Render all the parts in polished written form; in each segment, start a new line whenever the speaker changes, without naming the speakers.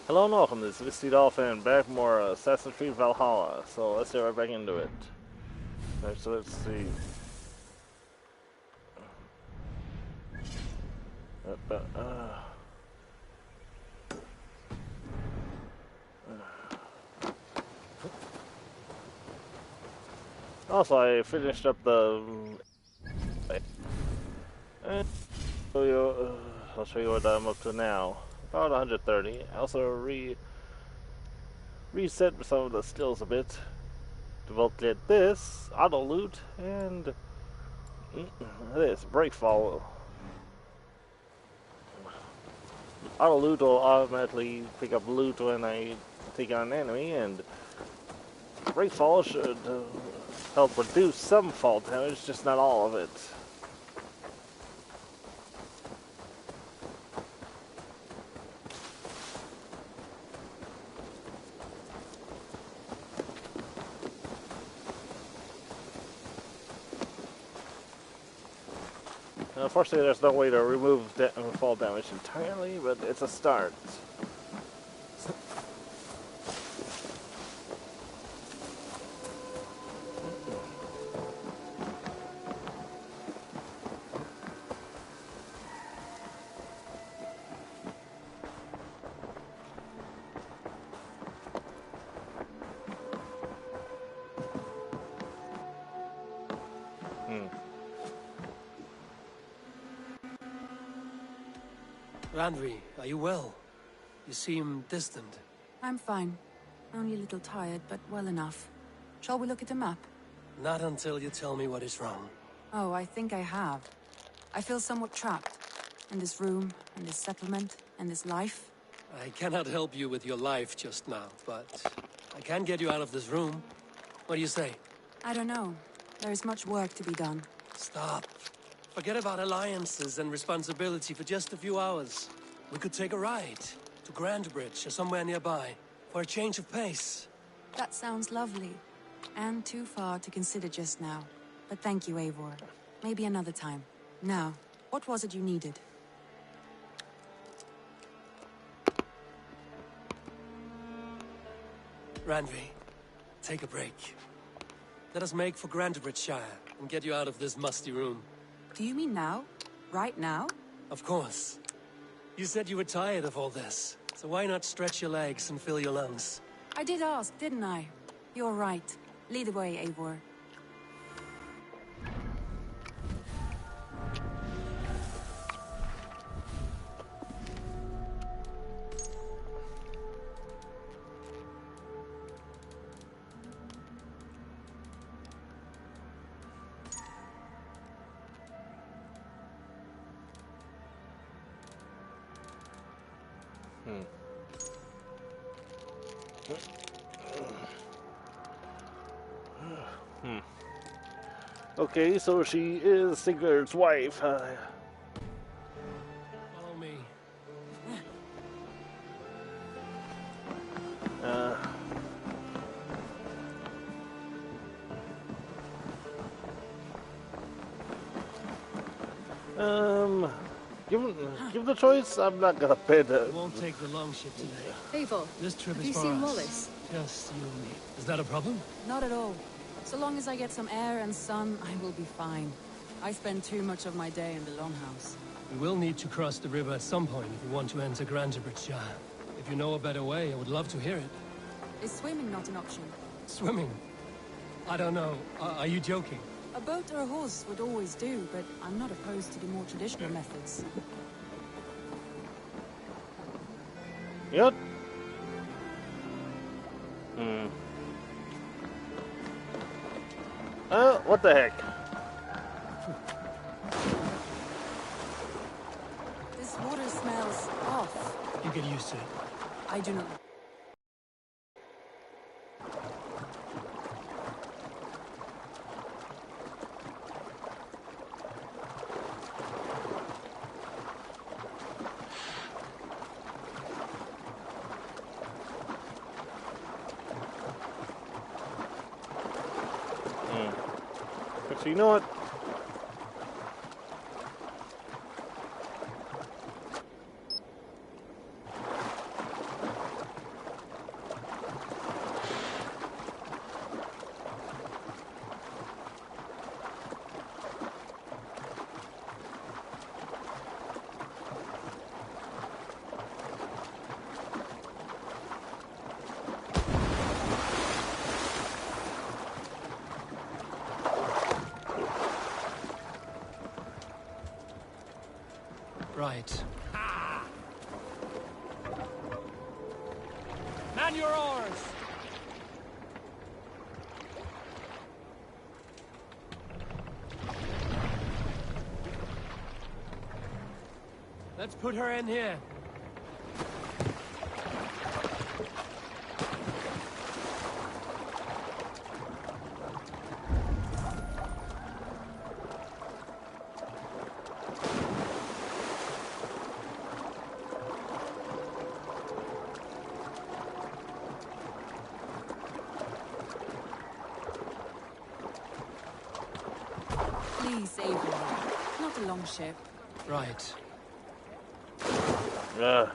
Hello and welcome, this is Misty Dolphin, back for more Assassin's Creed Valhalla. So let's get right back into it. Alright, so let's see. Uh, uh, uh. Also, I finished up the... I'll show you what I'm up to now. About 130. I also reset some of the skills a bit. Developed this, auto loot, and this, break fall. Auto loot will automatically pick up loot when I take on an enemy, and break fall should help reduce some fall damage, just not all of it. Unfortunately, there's no way to remove fall damage entirely, but it's a start.
Randvi, are you well? You seem distant.
I'm fine. Only a little tired, but well enough. Shall we look at the map?
Not until you tell me what is wrong.
Oh, I think I have. I feel somewhat trapped. In this room, and this settlement, and this life.
I cannot help you with your life just now, but I can get you out of this room. What do you say?
I don't know. There is much work to be done.
Stop. Forget about alliances and responsibility for just a few hours. We could take a ride to Grandbridge or somewhere nearby for a change of pace.
That sounds lovely. And too far to consider just now. But thank you, Eivor. Maybe another time. Now, what was it you needed?
Randvi, take a break. Let us make for Grandbridgeshire and get you out of this musty room.
Do you mean now? Right now?
Of course. You said you were tired of all this, so why not stretch your legs and fill your lungs?
I did ask, didn't I? You're right. Lead the way, Eivor.
Okay, so she is Sigurd's wife.
Follow me.
Uh, given the choice, I'm not gonna bid it.
Won't take the long ship today.
Eivor,
This trip
have
is
you
for
seen
us.
Wallace?
Just you and me. Is that a problem?
Not at all. So long as I get some air and sun, I will be fine. I spend too much of my day in the longhouse.
We will need to cross the river at some point if we want to enter Grandbridgeshire. If you know a better way, I would love to hear it.
Is swimming not an option?
Swimming? I don't know. Are you joking?
A boat or a horse would always do, but I'm not opposed to the more traditional methods.
Yep. What the heck?
This water smells off.
You get used to it.
I do not...
So you know what?
Right. Man your oars! Let's put her in here.
Please, Eivor. Not a long ship.
Right.
Ugh.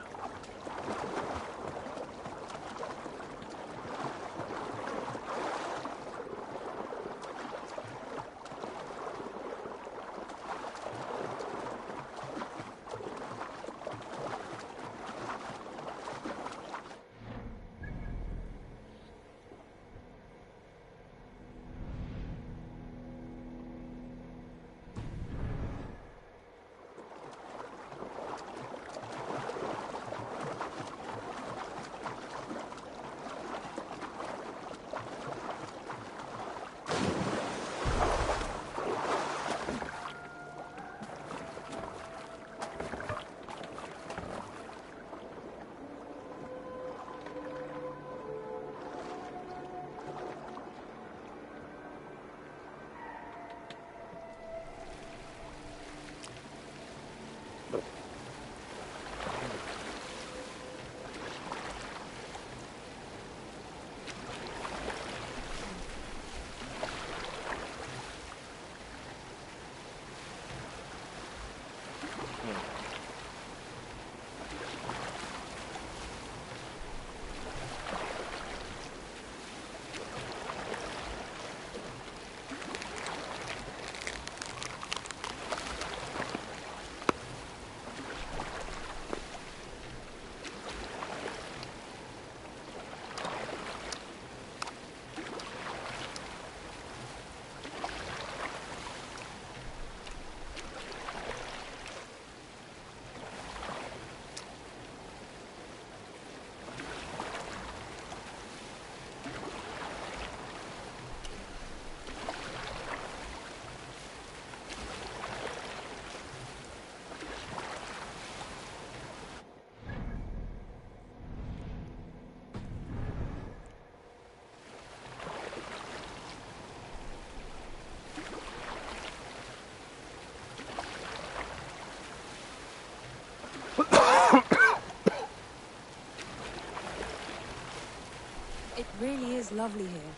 It really is lovely here.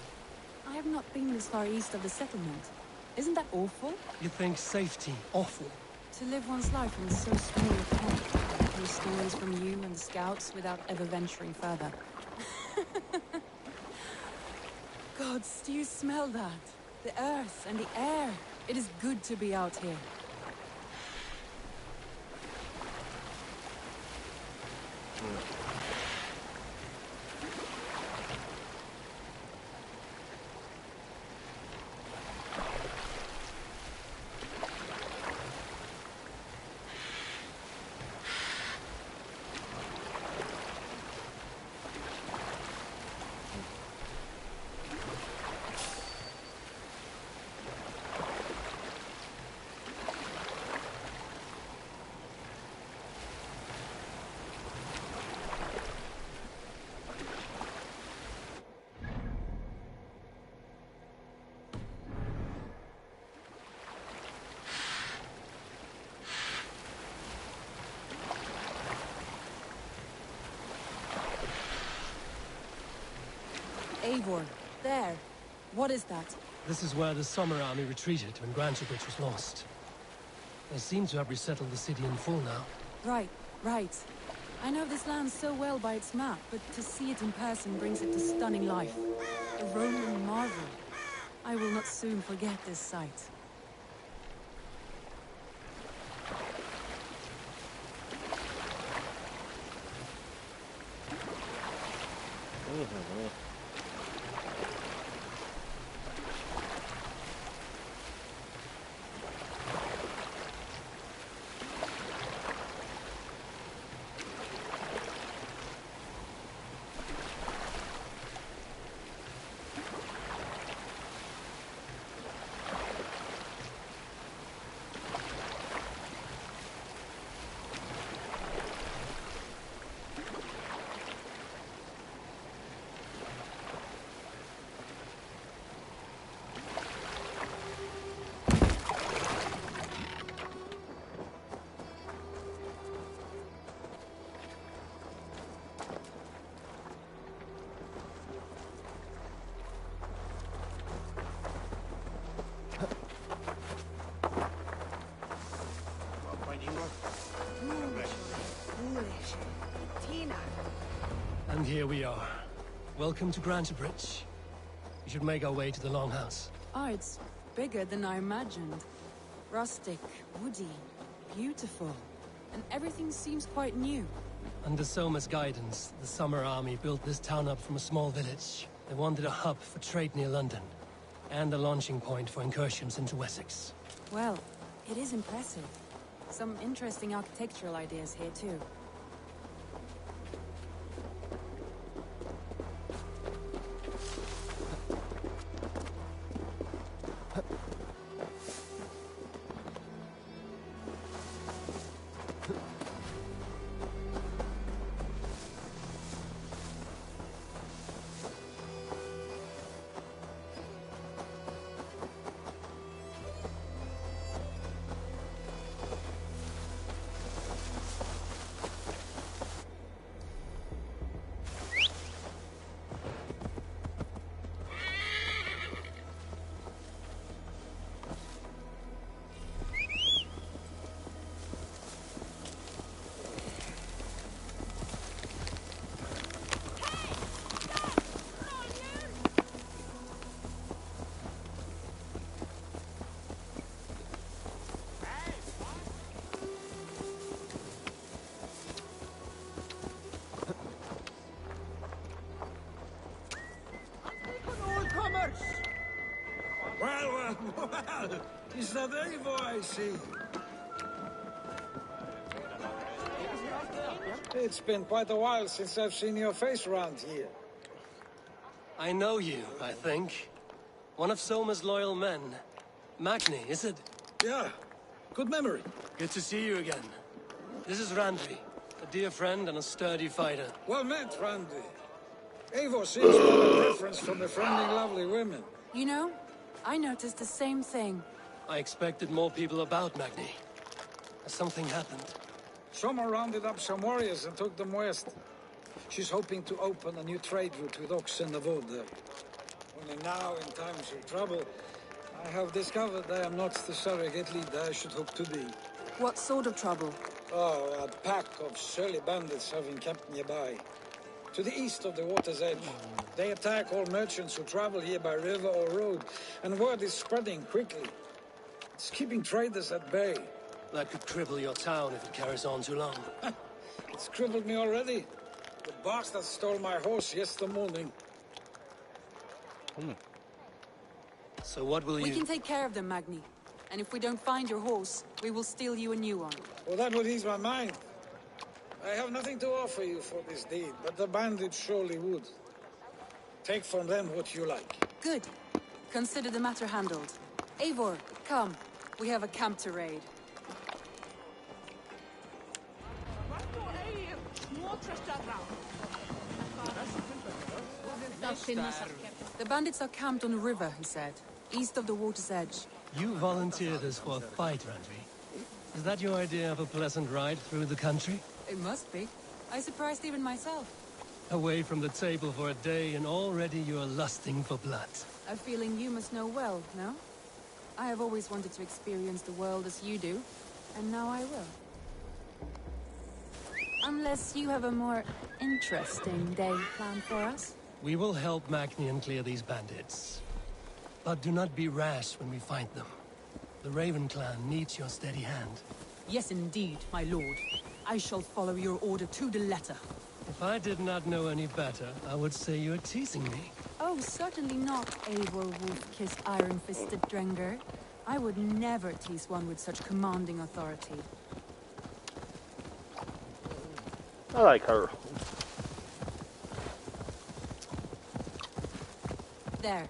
I have not been this far east of the settlement. Isn't that awful?
You think safety awful?
To live one's life in so small a pond. Hear stories from you and the scouts without ever venturing further. Gods, do you smell that? The earth and the air. It is good to be out here. Eivor, there. What is that?
This is where the Summer Army retreated when Grantebridge was lost. They seem to have resettled the city in full now.
Right, right. I know this land so well by its map, but to see it in person brings it to stunning life. A Roman marvel. I will not soon forget this sight.
And here we are. Welcome to Grantebridge. We should make our way to the Longhouse.
Oh, it's bigger than I imagined. Rustic, woody, beautiful. And everything seems quite new.
Under Soma's guidance, the Summer Army built this town up from a small village. They wanted a hub for trade near London, and a launching point for incursions into Wessex.
Well, it is impressive. Some interesting architectural ideas here, too.
Well, is that Eivor I see? It's been quite a while since I've seen your face around here.
I know you, I think. One of Soma's loyal men. Magni, is it?
Yeah, good memory.
Good to see you again. This is Randvi, a dear friend and a sturdy fighter.
Well met, Randy. Eivor seems to have a preference for befriending lovely women.
You know, I noticed the same thing.
I expected more people about Magni. Has something happened?
Soma rounded up some warriors and took them west. She's hoping to open a new trade route with Oxen of Wood there. Only now, in times of trouble, I have discovered I am not the surrogate leader I should hope to be.
What sort of trouble?
Oh, a pack of surly bandits have been kept nearby. To the east of the water's edge. They attack all merchants who travel here by river or road, and word is spreading quickly. It's keeping traders at bay.
That could cripple your town if it carries on too long.
It's crippled me already. The bastard stole my horse yesterday morning.
So what will
We
you...
can take care of them, Magni. And if we don't find your horse, we will steal you a new one.
Well, that would ease my mind. I have nothing to offer you for this deed, but the bandits surely would. Take from them what you like.
Good. Consider the matter handled. Eivor, come. We have a camp to raid. The bandits are camped on a river, he said. East of the water's edge.
You volunteered us for a fight, Randvi. Is that your idea of a pleasant ride through the country?
It must be. I surprised even myself.
Away from the table for a day and already you're lusting for blood.
A feeling you must know well, no? I have always wanted to experience the world as you do, and now I will. Unless you have a more interesting day planned for us?
We will help Magnian clear these bandits. But do not be rash when we find them. The Raven clan needs your steady hand.
Yes, indeed, my lord. I shall follow your order to the letter.
If I did not know any better, I would say you're teasing me.
Oh, certainly not, Eivor Wolf-kissed iron-fisted Drenger. I would never tease one with such commanding authority.
I like her.
There,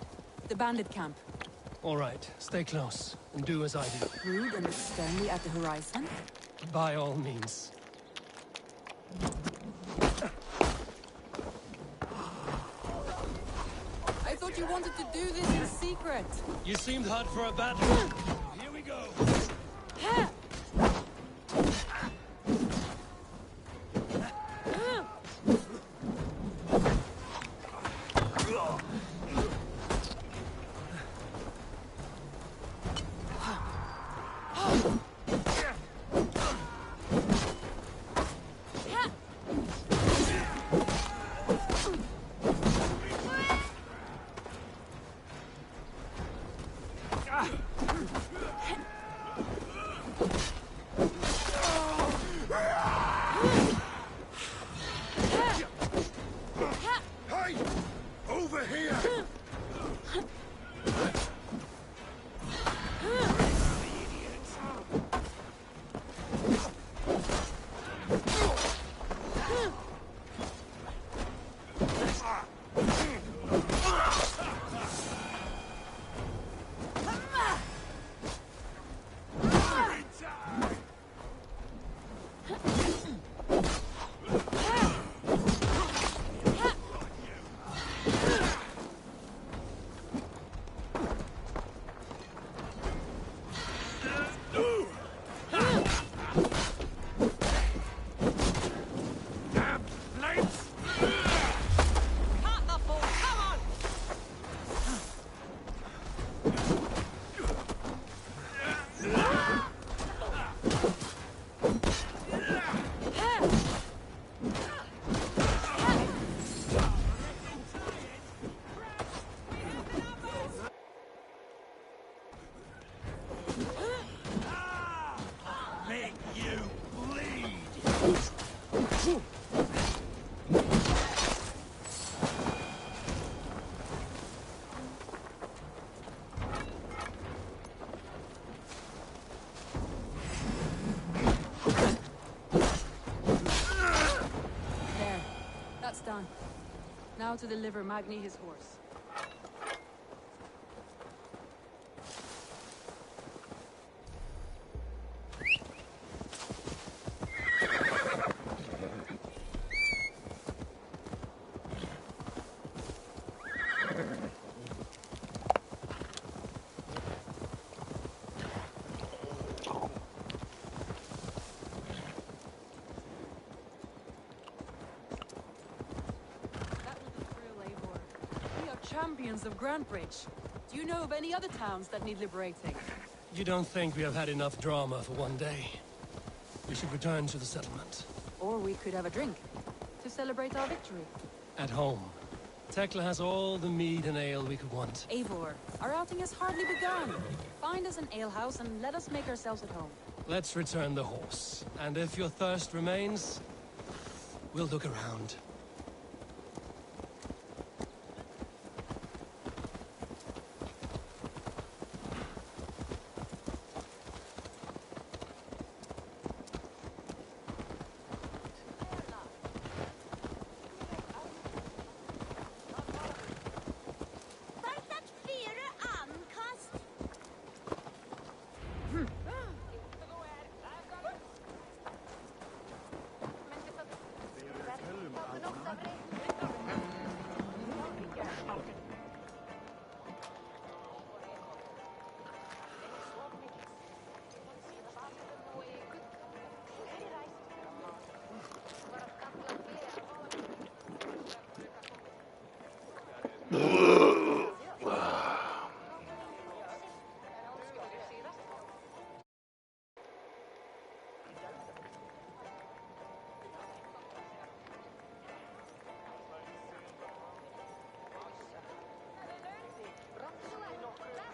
the bandit camp.
All right, stay close, and do as I do.
Rude and look sternly at the horizon.
By all means.
I thought you wanted to do this in secret.
You seemed hot for a battle. Here we go.
That's done. Now to deliver Magni his horse. Champions of Grandbridge. Do you know of any other towns that need liberating?
You don't think we have had enough drama for one day? We should return to the settlement.
Or we could have a drink, to celebrate our victory.
At home. Tekla has all the mead and ale we could want.
Eivor, our outing has hardly begun. Find us an alehouse and let us make ourselves at home.
Let's return the horse. And if your thirst remains, we'll look around.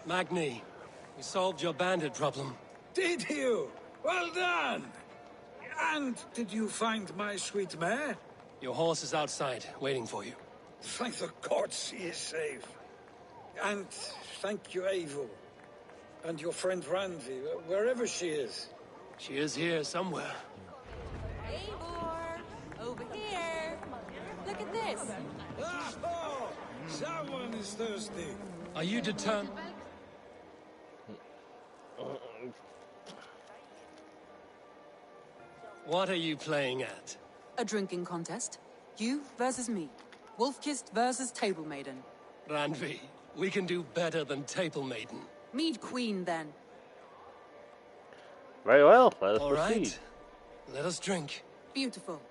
Magni, we solved your bandit problem.
Did you? Well done! And did you find my sweet mare?
Your horse is outside, waiting for you.
Thank the gods she is safe. And thank you, Eivor. And your friend Randvi, wherever she is.
She is here somewhere.
Eivor! Over here! Look at this!
Oh, someone is thirsty.
Are you determined? What are you playing at?
A drinking contest. You versus me. Wolf-Kissed versus Table Maiden.
Randvi, we can do better than Table Maiden.
Mead Queen, then.
Very well, let us
All
proceed.
right. Let us drink.
Beautiful.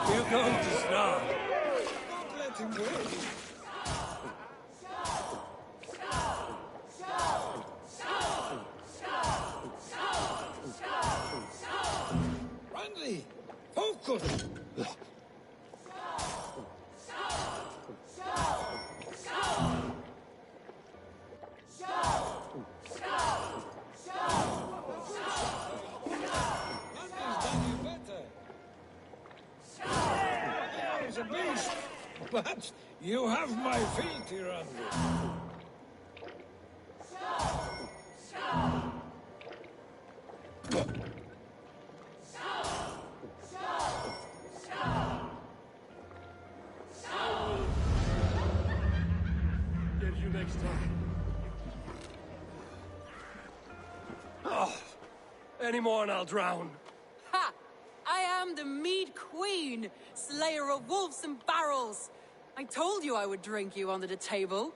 You're going to start.
Don't let him win. Randvi, focus! Randvi's done you better. He's a beast, but you have my feet, Randvi.
Get you next time. Oh, any more and I'll drown.
Ha! I am the Mead Queen, slayer of wolves and barrels. I told you I would drink you under the table.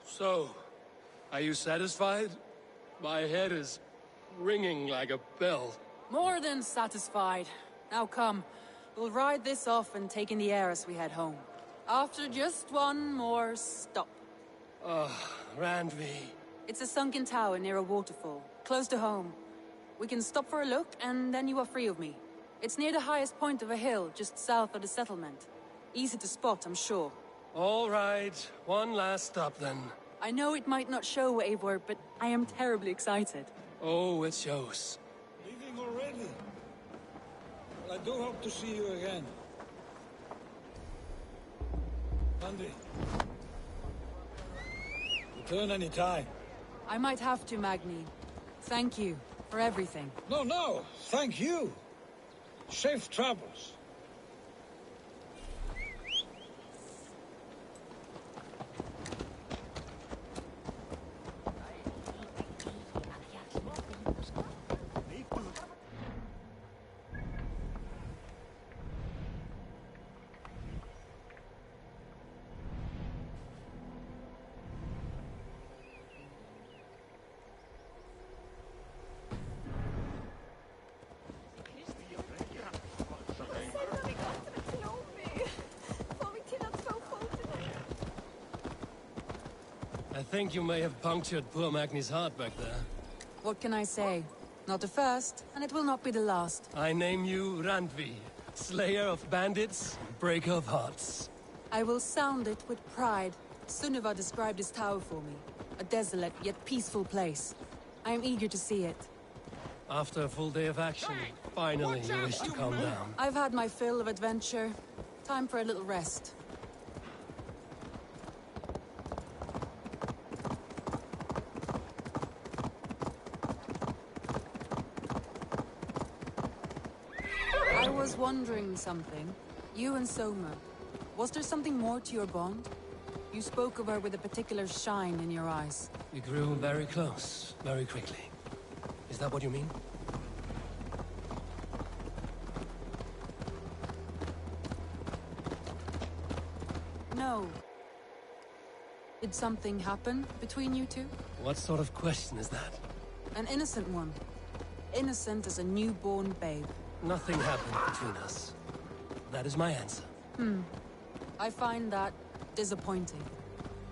So, are you satisfied? My head is ringing like a bell.
More than satisfied. Now come, we'll ride this off and take in the air as we head home. After just one more stop.
Randvi.
It's a sunken tower near a waterfall, close to home. We can stop for a look, and then you are free of me. It's near the highest point of a hill, just south of the settlement. Easy to spot, I'm sure.
All right, one last stop then.
I know it might not show, Eivor, but I am terribly excited.
Oh, it shows.
Leaving already? Well, I do hope to see you again. Monday. Return any time.
I might have to, Magni. Thank you for everything.
No, no, thank you. Safe travels.
I think you may have punctured poor Magni's heart back there.
What can I say? Not the first, and it will not be the last.
I name you Randvi, slayer of bandits, breaker of hearts.
I will sound it with pride. Sunniva described this tower for me. A desolate yet peaceful place. I am eager to see it.
After a full day of action, finally you wish to calm down.
I've had my fill of adventure. Time for a little rest. I was wondering something. You and Soma. Was there something more to your bond? You spoke of her with a particular shine in your eyes.
We grew very close, very quickly. Is that what you mean?
No. Did something happen between you two?
What sort of question is that?
An innocent one. Innocent as a newborn babe.
Nothing happened between us. That is my answer.
I find that disappointing.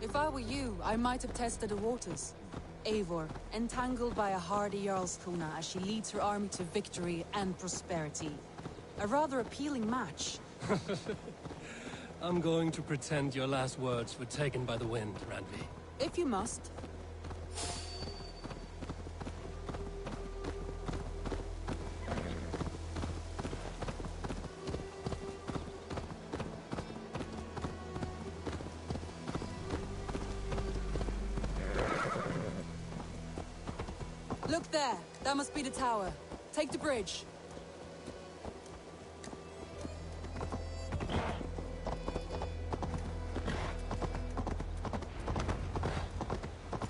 If I were you, I might have tested the waters. Eivor, entangled by a hardy Jarlskona as she leads her army to victory and prosperity. A rather appealing match.
I'm going to pretend your last words were taken by the wind, Randvi.
If you must. Look there! That must be the tower. Take the bridge.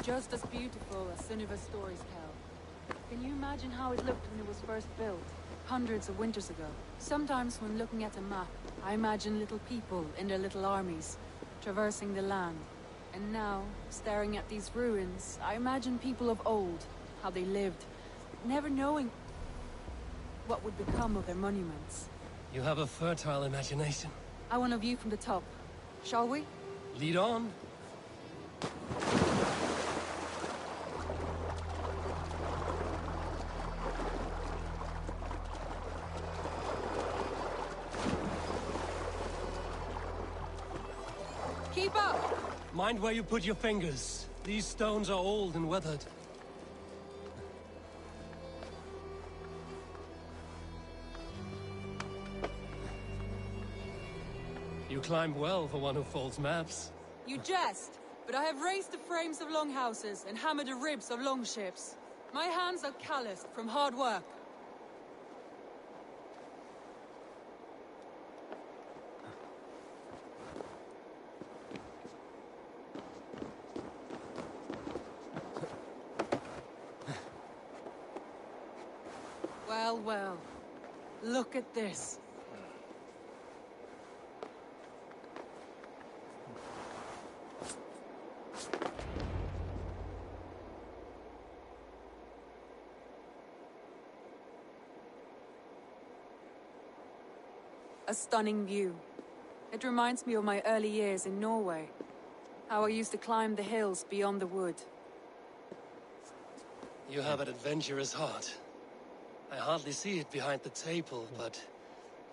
Just as beautiful as Sunniva's stories tell. Can you imagine how it looked when it was first built? Hundreds of winters ago. Sometimes when looking at a map, I imagine little people in their little armies, traversing the land. And now, staring at these ruins, I imagine people of old, how they lived, never knowing what would become of their monuments.
You have a fertile imagination.
I want a view from the top. Shall we?
Lead on.
Keep up!
Mind where you put your fingers. These stones are old and weathered. You climbed well for one who folds maps.
You jest, but I have raised the frames of longhouses and hammered the ribs of longships. My hands are calloused from hard work. Well, well. Look at this. A stunning view. It reminds me of my early years in Norway. How I used to climb the hills beyond the wood.
You have an adventurous heart. I hardly see it behind the table, but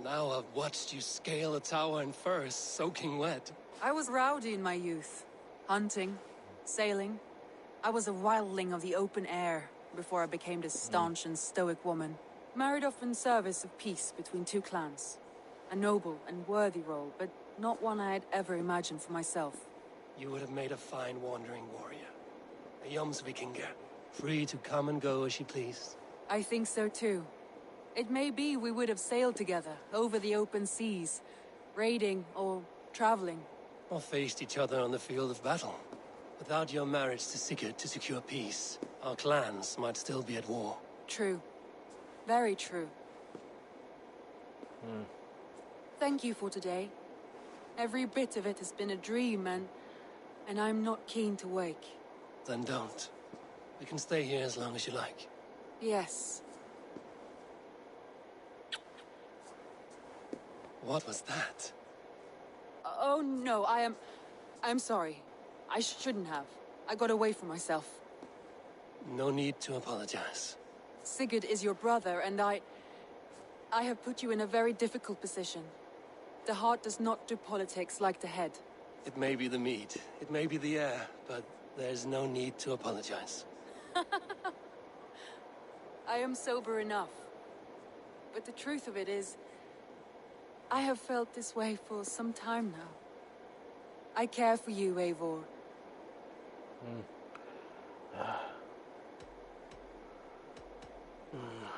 now I've watched you scale a tower in furs, soaking wet.
I was rowdy in my youth. Hunting, sailing. I was a wildling of the open air before I became this staunch and stoic woman. Married off in service of peace between two clans. A noble and worthy role, but not one I had ever imagined for myself.
You would have made a fine wandering warrior. A Jomsvikinger, free to come and go as she pleased.
I think so too. It may be we would have sailed together over the open seas, raiding or traveling.
Or faced each other on the field of battle. Without your marriage to Sigurd to secure peace, our clans might still be at war.
True. Very true. Thank you for today. Every bit of it has been a dream, and I'm not keen to wake.
Then don't. We can stay here as long as you like.
Yes.
What was that?
Oh no, I'm sorry. I shouldn't have. I got away from myself.
No need to apologize.
Sigurd is your brother, and I have put you in a very difficult position. The heart does not do politics like the head.
It may be the meat, it may be the air, but there's no need to apologize.
I am sober enough. But the truth of it is, I have felt this way for some time now. I care for you, Eivor.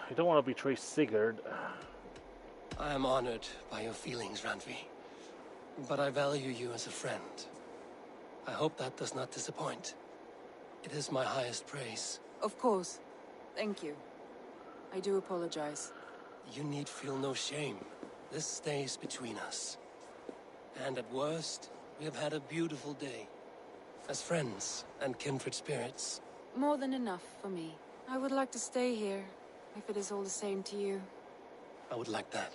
You don't want to betray Sigurd.
I am honored by your feelings, Randvi. But I value you as a friend. I hope that does not disappoint. It is my highest praise.
Of course. Thank you. I do apologize.
You need feel no shame. This stays between us. And at worst, we have had a beautiful day. As friends and kindred spirits.
More than enough for me. I would like to stay here, if it is all the same to you.
I would like that.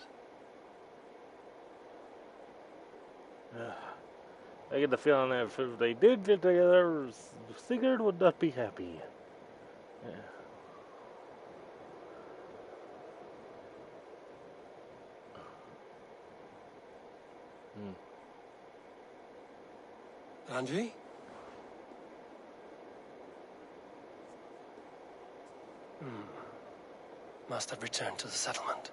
I get the feeling that if they did get together, Sigurd would not be happy. Yeah.
Randvi? Must have returned to the settlement.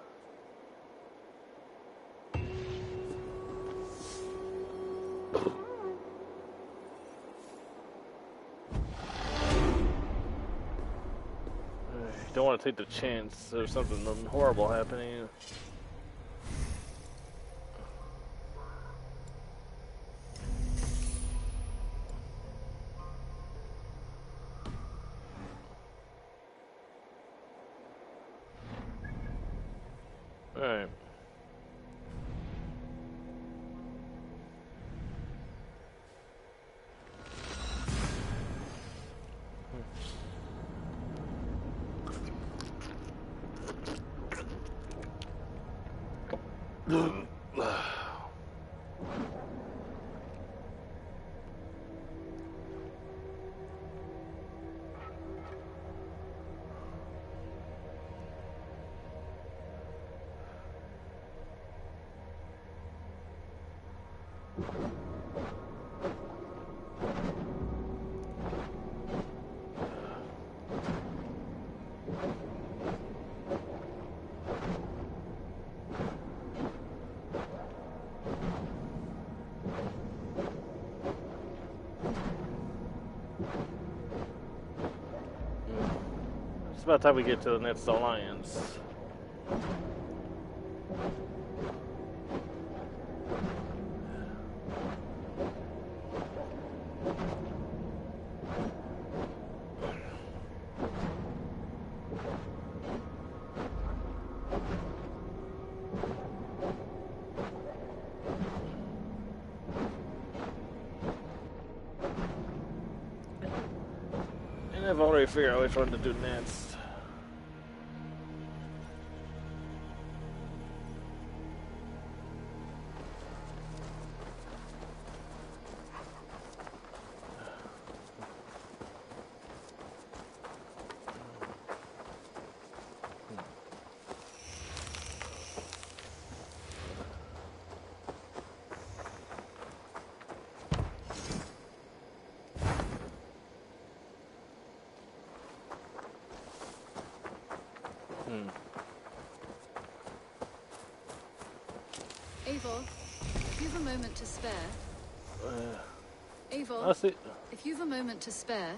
You don't want to take the chance there's something horrible happening. Alright. It's about time we get to the next alliance. And I've already figured out which one to do next.
Eivor, if you've a moment to spare. Eivor,
I see.
if you've a moment to spare.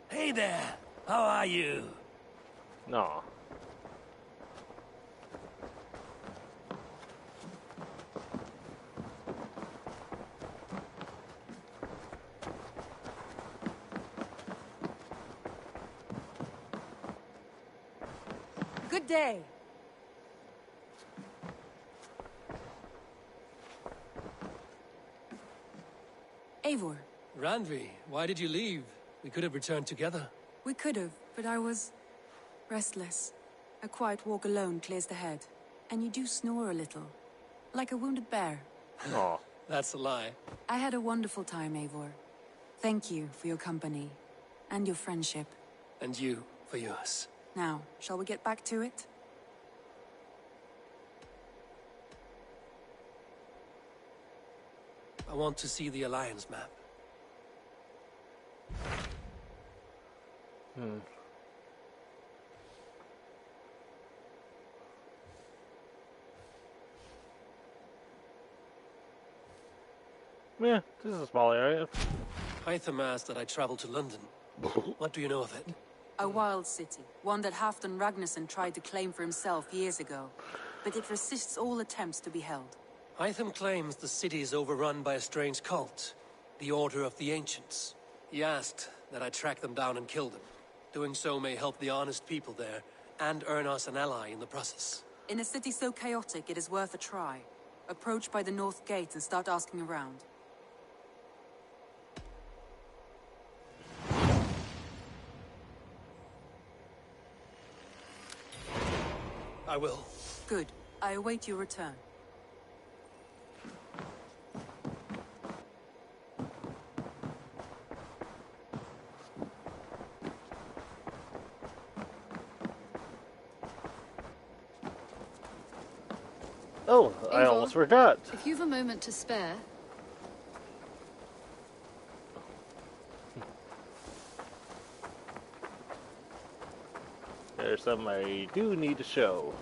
Hey there, how are you?
No.
Good day. Eivor,
Randvi, why did you leave? We could have returned together.
we could have, but I was restless. A quiet walk alone clears the head. And you do snore a little, like a wounded bear.
Oh.
That's a lie.
I had a wonderful time, Eivor. Thank you for your company and your friendship.
And you for yours.
Now, shall we get back to it?
I want to see the Alliance map.
Yeah, this is a small area.
Hytham asked that I travel to London. What do you know of it?
A wild city, one that Halfdan Ragnarsson tried to claim for himself years ago. But it resists all attempts to be held.
Hytham claims the city is overrun by a strange cult, the Order of the Ancients. He asked that I track them down and kill them. Doing so may help the honest people there, and earn us an ally in the process.
In a city so chaotic, it is worth a try. Approach by the North Gate and start asking around.
I will.
Good. I await your return.
Oh, I
Eivor,
almost forgot.
If you've a moment to spare.
There's something I do need to show.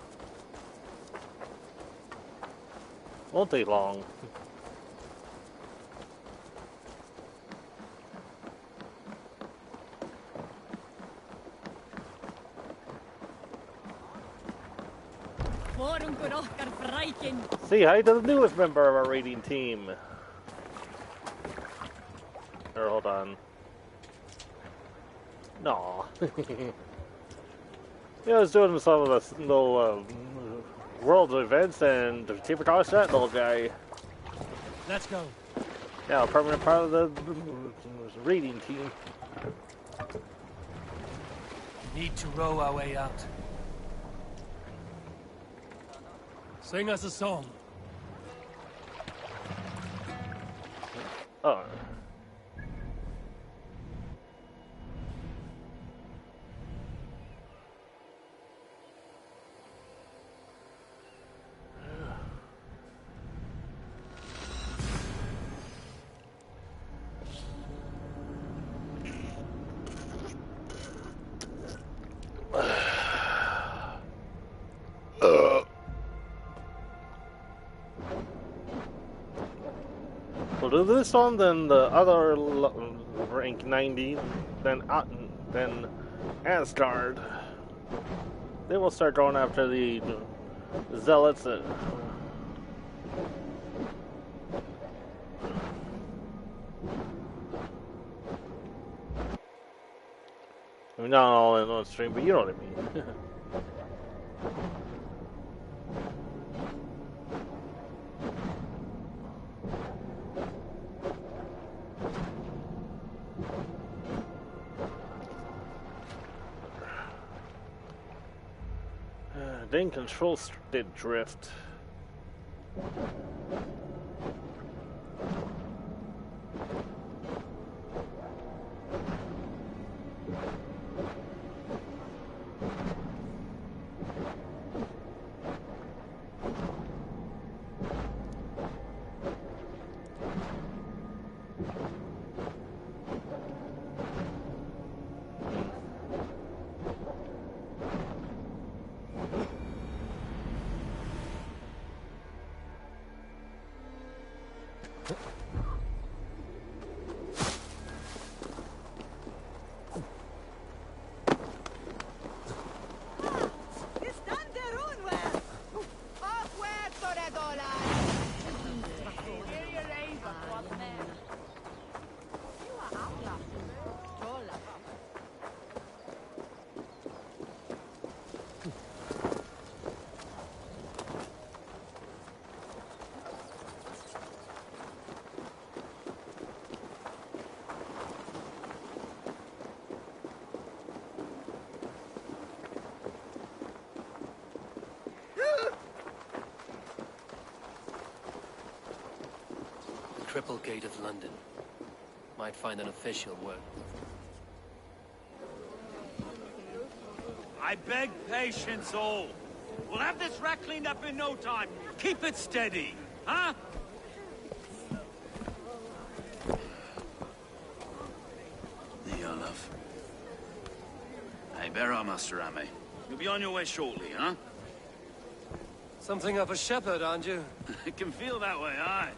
Won't take long. Say hi to the newest member of our raiding team. Or hold on. No. Yeah, I was doing some of the little world events and came across that little guy.
Let's go.
Now a permanent part of the raiding team.
Need to row our way out. Sing us a song.
Oh. We'll do this one, then the other rank 90, then Asgard. Then we'll start going after the zealots. I mean, not all in one stream, but you know what I mean. Didn't control did drift.
Triple Gate of London. Might find an official work.
I beg patience, all. We'll have this wreck cleaned up in no time. Keep it steady, huh? There you are, love. Hey, bear up, Master Ame. You'll be on your way shortly, huh?
Something of a shepherd, aren't you?
It can feel that way, aye.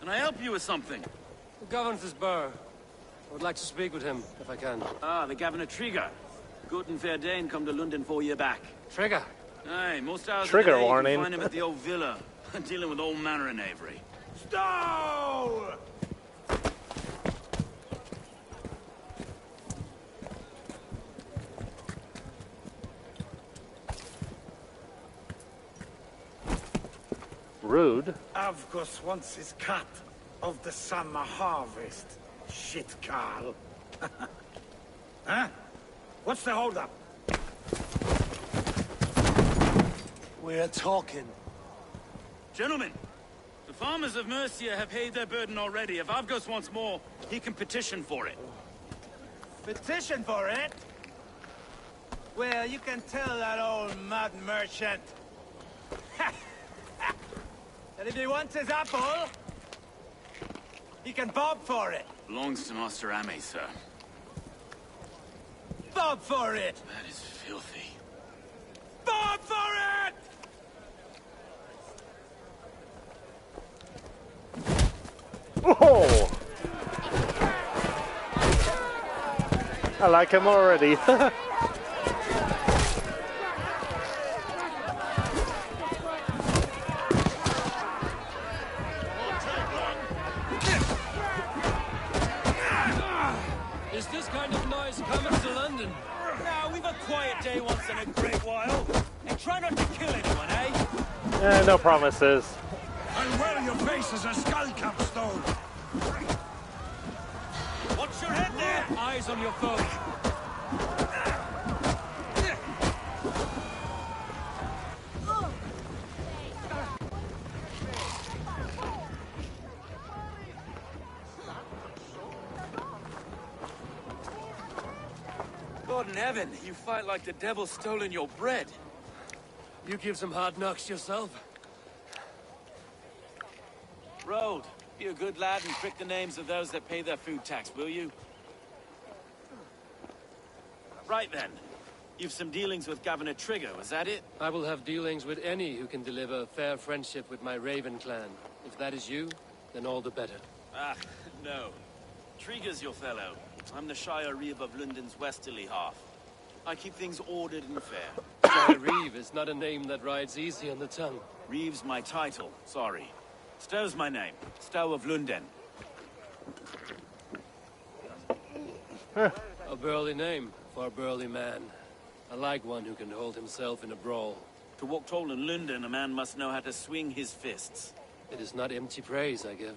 Can I help you with something?
The governor's burr. I would like to speak with him, if I can.
Ah, the Governor Trigger. Good and fair Dane come to London 4 year back.
Trigger?
Aye, most hours
Trigger
of the day
warning.
you can find him at the old villa, dealing with all manner of knavery. Stow!
Rude.
Avgos wants his cut of the summer harvest. Shit, Carl. Huh? What's the holdup?
We're talking.
Gentlemen, the farmers of Mercia have paid their burden already. If Avgos wants more, he can petition for it.
Petition for it? Well, you can tell that old mud merchant that if he wants his apple, he can bob for it.
Belongs to Master Ame, sir.
Bob for it!
That is filthy.
Bob for it!
Oh! I like him already.
Is this kind of noise coming to London?
Now, we've a quiet day once in a great while. And try not to kill anyone, eh?
No promises.
I'll wear your face as a skull capstone.
Watch your head there!
Eyes on your foe.
God in heaven, you fight like the devil's stolen your bread.
You give some hard knocks yourself.
Road, be a good lad and prick the names of those that pay their food tax, will you? Right then. You've some dealings with Governor Trigger, was that it?
I will have dealings with any who can deliver fair friendship with my Raven clan. If that is you, then all the better.
Ah, no. Trigger's your fellow. I'm the Shire Reeve of London's westerly half. I keep things ordered and fair.
Shire Reeve is not a name that rides easy on the tongue.
Reeve's my title, sorry. Stow's my name. Stow of London.
A burly name for a burly man. I like one who can hold himself in a brawl.
To walk tall in London, a man must know how to swing his fists.
It is not empty praise I give.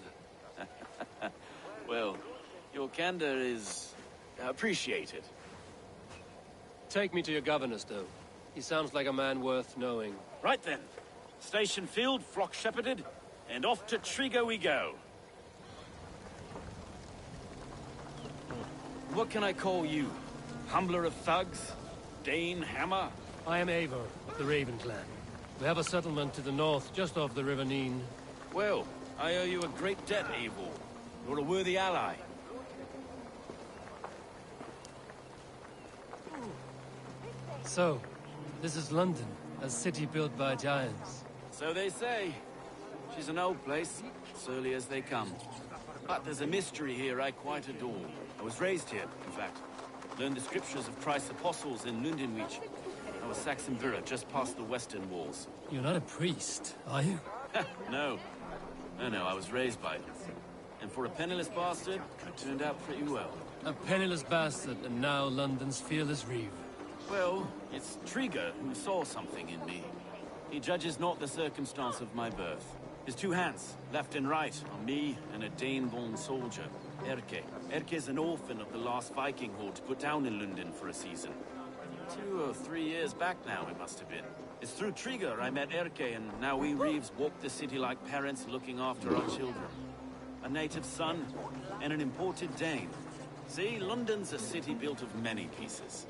Well, your candor is appreciated.
Take me to your governor, Stowe. He sounds like a man worth knowing.
Right then. Station filled, flock shepherded, and off to Trigo we go. What can I call you? Humbler of thugs? Dane Hammer?
I am Eivor of the Raven clan. We have a settlement to the north, just off the River Neen.
Well, I owe you a great debt, Eivor. You're a worthy ally.
So, this is London, a city built by giants.
So they say. She's an old place, surly as they come. But there's a mystery here I quite adore. I was raised here, in fact. Learned the scriptures of Christ's apostles in Lundenwich. I was Saxon Villa, just past the western walls.
You're not a priest, are you?
No. No, I was raised by them. And for a penniless bastard, I turned out pretty well.
A penniless bastard, and now London's fearless reeve.
Well, it's Triga who saw something in me. He judges not the circumstance of my birth. His two hands, left and right, on me and a Dane-born soldier, Erke. Erke's an orphan of the last Viking horde put down in London for a season. 2 or 3 years back now, it must have been. It's through Triga I met Erke, and now we Reeves walk the city like parents looking after our children. A native son, and an imported Dane. See, London's a city built of many pieces.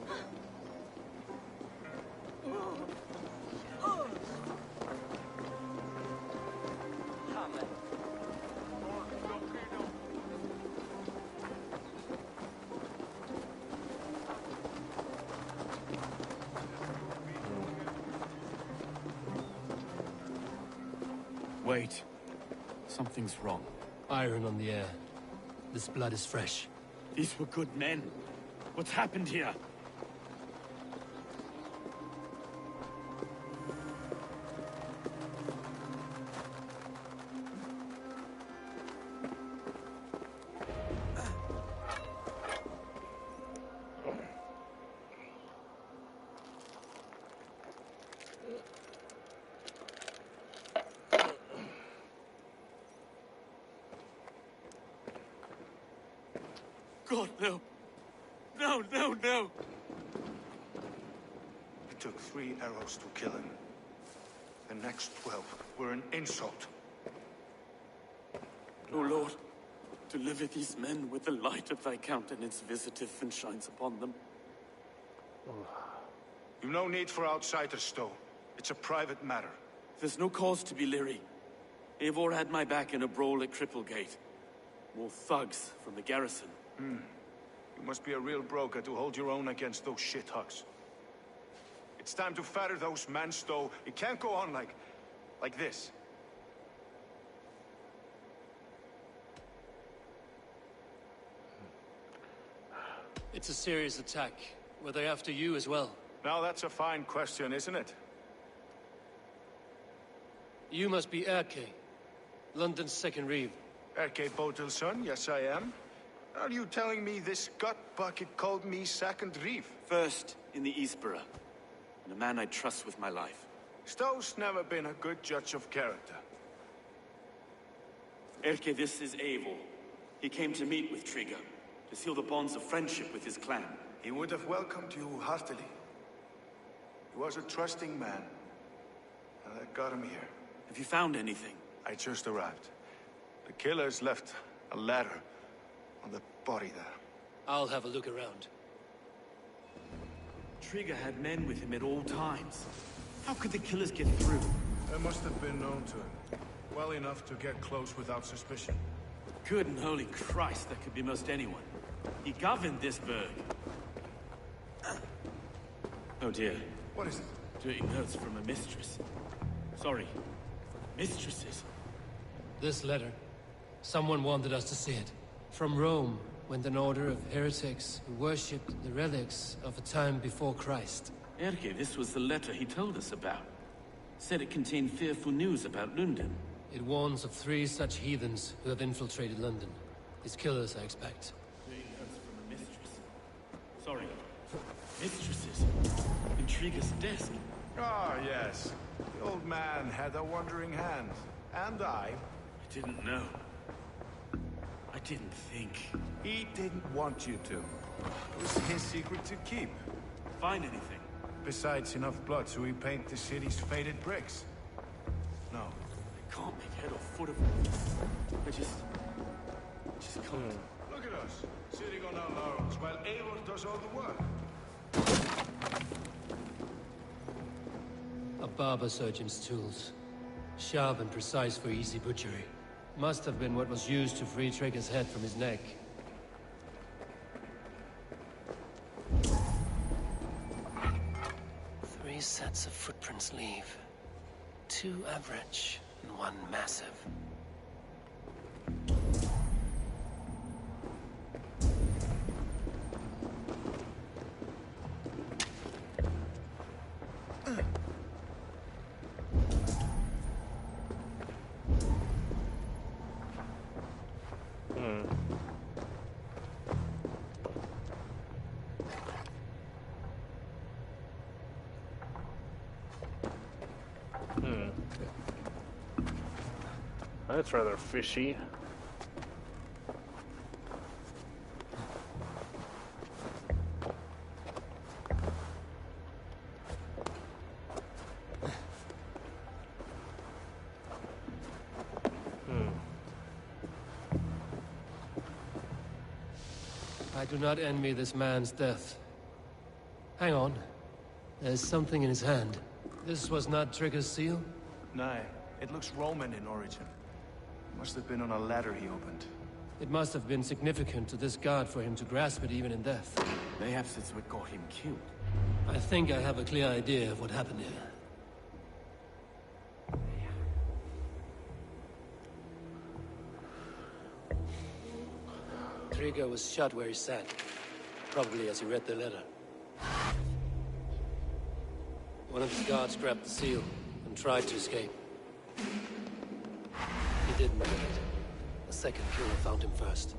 Wait. Something's wrong.
Iron on the air. This blood is fresh.
These were good men. What's happened here? God, no. No.
It took 3 arrows to kill him. The next 12 were an insult.
O Lord, deliver these men with the light of thy countenance visiteth and shines upon them.
You've no need for outsiders, Stowe. It's a private matter.
There's no cause to be leery. Eivor had my back in a brawl at Cripplegate. More thugs from the garrison.
You must be a real broker to hold your own against those shithugs. It's time to fetter those men, Stowe. It can't go on like this.
It's a serious attack. Were they after you as well?
Now that's a fine question, isn't it?
You must be Erke, London's second reeve.
Erke Botel's son, yes I am. Are you telling me this gut bucket called me second reeve?
First in the Eastborough, and a man I trust with my life.
Stowe's never been a good judge of character.
Erke, this is Eivor. He came to meet with Triga, to seal the bonds of friendship with his clan.
He would have welcomed you heartily. He was a trusting man, and that got him here.
Have you found anything?
I just arrived. The killers left a ladder on the body there.
I'll have a look around.
Triga had men with him at all times. How could the killers get through?
They must have been known to him. Well enough to get close without suspicion.
Good and holy Christ, that could be most anyone. He governed this burg. Oh dear.
What is it?
Dirty notes from a mistress. Sorry. Mistresses.
This letter. Someone wanted us to see it. From Rome went an order of heretics who worshipped the relics of a time before Christ.
Erke, this was the letter he told us about. Said it contained fearful news about London.
It warns of 3 such heathens who have infiltrated London. His killers, I expect.
Dirty notes from a mistress. Sorry. Mistresses. Intrigue's desk.
Ah, yes. The old man had a wandering hand. And I
didn't know. I didn't think.
He didn't want you to. It was his secret to keep.
Find anything?
Besides, enough blood to repaint the city's faded bricks. No.
I can't make head or foot of I just can't.
Look at us, sitting on our laurels while Eivor does all the work.
A barber surgeon's tools. Sharp and precise for easy butchery. Must have been what was used to free Trigger's head from his neck. 3 sets of footprints leave. 2 average and 1 massive.
That's rather fishy.
I do not envy this man's death. Hang on. There's something in his hand. This was not Trigger's seal?
Nay, it looks Roman in origin. Must have been on a ladder he opened.
It must have been significant to this god for him to grasp it even in death.
Perhaps it's what got him killed.
I think I have a clear idea of what happened here. Trigger was shot where he sat. Probably as he read the letter. One of his guards grabbed the seal and tried to escape. He didn't get it. A second killer found him first.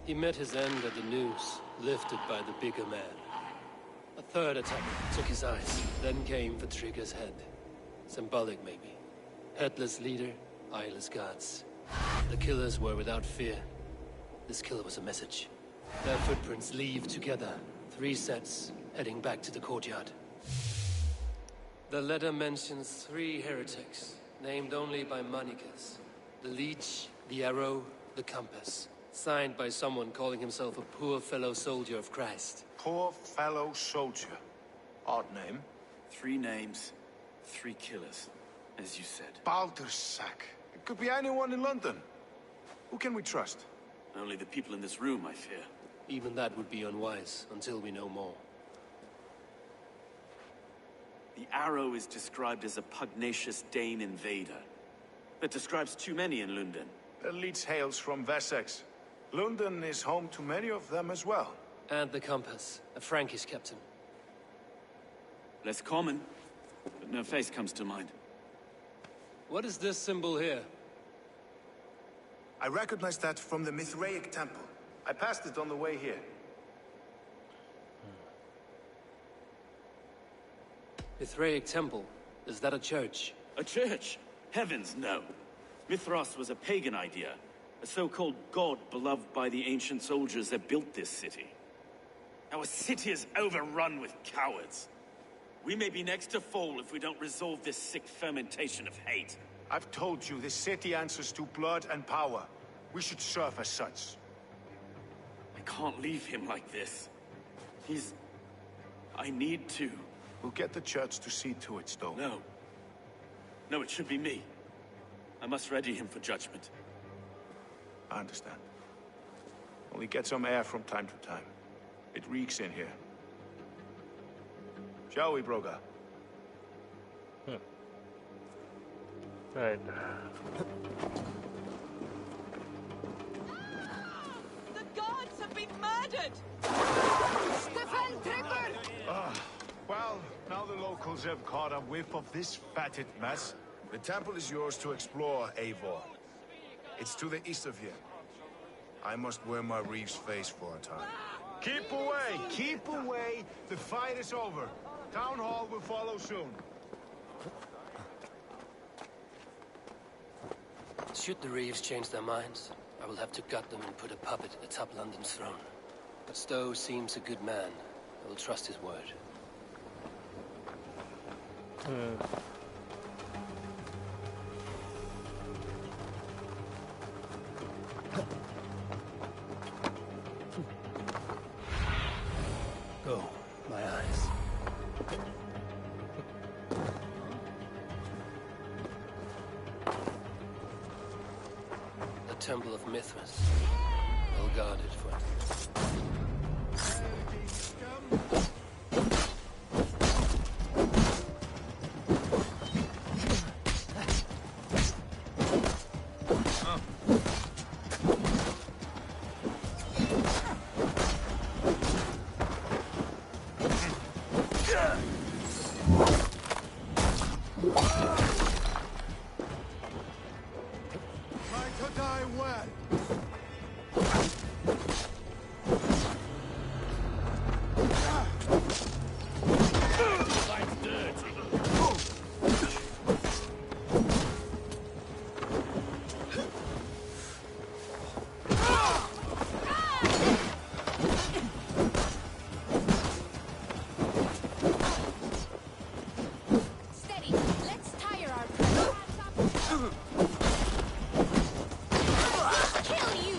He met his end at the noose, lifted by the bigger man. A third attacker took his eyes, then came for Trigger's head. Symbolic, maybe. Headless leader, eyeless guards. The killers were without fear. This killer was a message. Their footprints leave together. 3 sets, heading back to the courtyard. The letter mentions 3 heretics, named only by Manicus. The Leech, the Arrow, the Compass. Signed by someone calling himself a poor fellow soldier of Christ.
Poor fellow soldier. Odd name.
3 names, 3 killers, as you said.
Baldersack. It could be anyone in London. Who can we trust?
Only the people in this room, I fear.
Even that would be unwise, until we know more.
The Arrow is described as a pugnacious Dane invader. That describes too many in London.
The Leech hails from Wessex. London is home to many of them as well.
And the Compass, a Frankish captain.
Less common, but no face comes to mind.
What is this symbol here?
I recognize that from the Mithraic temple. I passed it on the way here.
Mithraic temple? Is that a church?
A church? Heavens, no. Mithras was a pagan idea. A so-called god beloved by the ancient soldiers that built this city. Our city is overrun with cowards. We may be next to fall if we don't resolve this sick fermentation of hate.
I've told you, this city answers to blood and power. We should serve as such.
I can't leave him like this. I need to.
We'll get the church to see to it, Stowe.
No. No, it should be me. I must ready him for judgment.
I understand. Only get some air from time to time. It reeks in here. Shall we, Broga?
Right.
The gods have been murdered! Stefan Trigger!
Well, now the locals have caught a whiff of this fatted mess. The temple is yours to explore, Eivor. It's to the east of here. I must wear my Reeve's face for a time. Keep away! Keep away! The fight is over. Town Hall will follow soon.
Should the Reeves change their minds, I will have to gut them and put a puppet atop London's throne. But Stowe seems a good man. I will trust his word. Go, my eyes. The Temple of Mithras. Well guarded for
Try to die well.
Fight dirty.
Steady. Let's tire our prey. Kill you!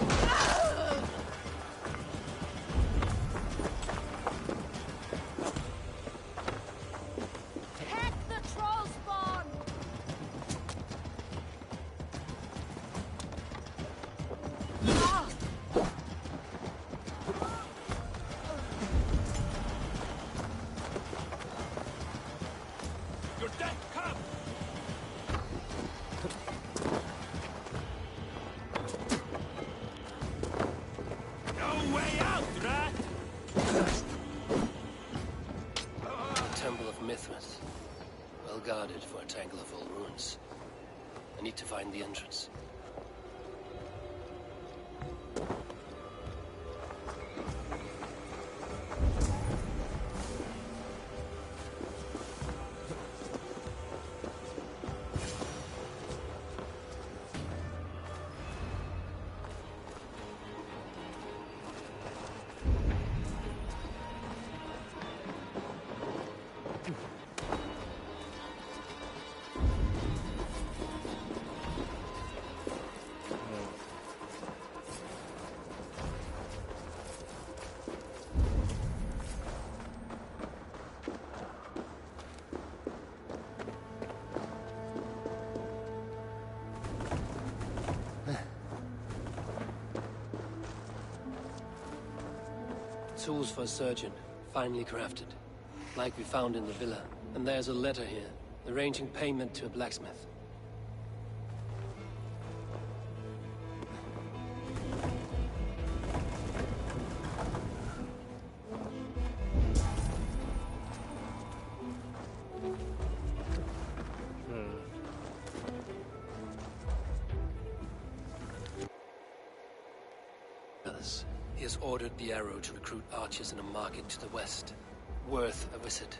Hack the troll spawn!
You're dead. Come. No way out, rat.
the Temple of Mithras. Well guarded for a tangle of old ruins. I need to find the entrance. Tools for a surgeon, finely crafted. Like we found in the villa. And there's a letter here, arranging payment to a blacksmith. He has ordered the arrow to recruit archers in a market to the west. Worth a visit.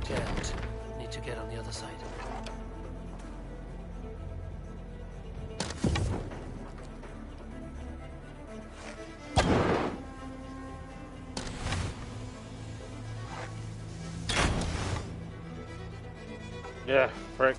Jammed. Need to get on the other side.
Yeah, frick.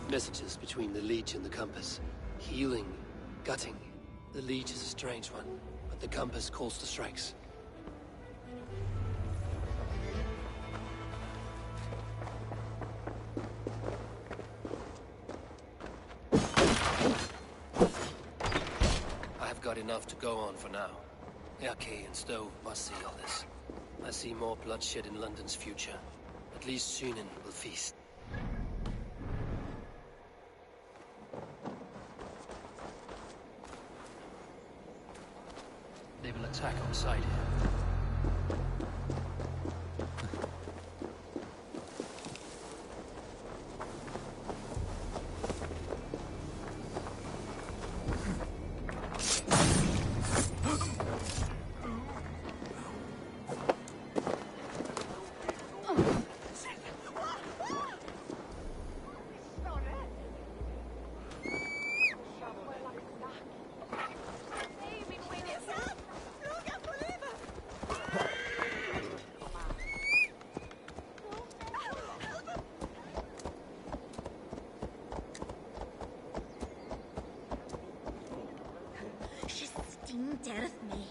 Messages between the Leech and the Compass. Healing, gutting. The Leech is a strange one, but the Compass calls the strikes. I have got enough to go on for now. Erke and Stowe must see all this. I see more bloodshed in London's future. At least Sunan will feast. They will attack on sight here.
She's sting dead of me.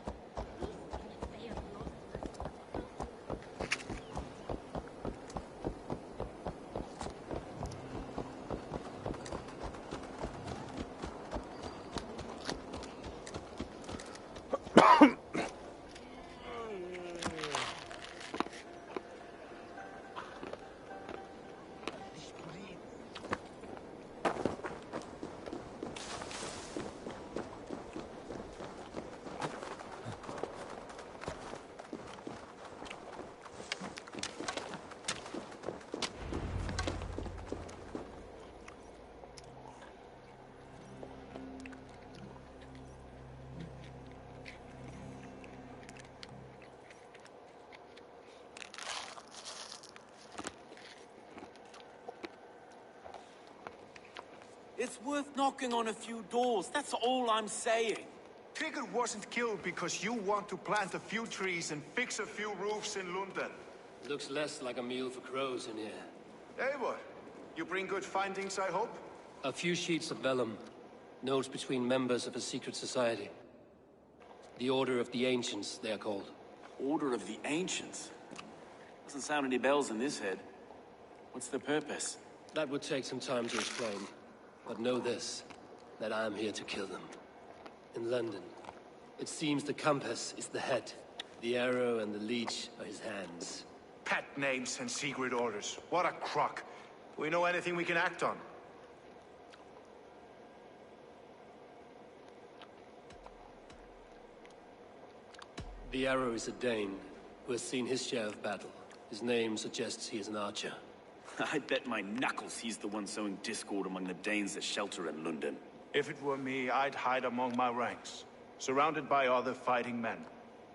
It's worth knocking on a few doors, that's all I'm saying.
Trigger wasn't killed because you want to plant a few trees and fix a few roofs in London.
Looks less like a meal for crows in here.
Eivor, you bring good findings, I hope?
A few sheets of vellum. Notes between members of a secret society. The Order of the Ancients, they are called.
Order of the Ancients? Doesn't sound any bells in this head. What's the purpose?
That would take some time to explain. But know this, that I am here to kill them. In London, it seems the Compass is the head. The arrow and the leech are his hands.
Pet names and secret orders. What a crock. We know anything we can act on.
The arrow is a Dane, who has seen his share of battle. His name suggests he is an archer.
I bet my knuckles he's the one sowing discord among the Danes that shelter in London.
If it were me, I'd hide among my ranks, surrounded by other fighting men.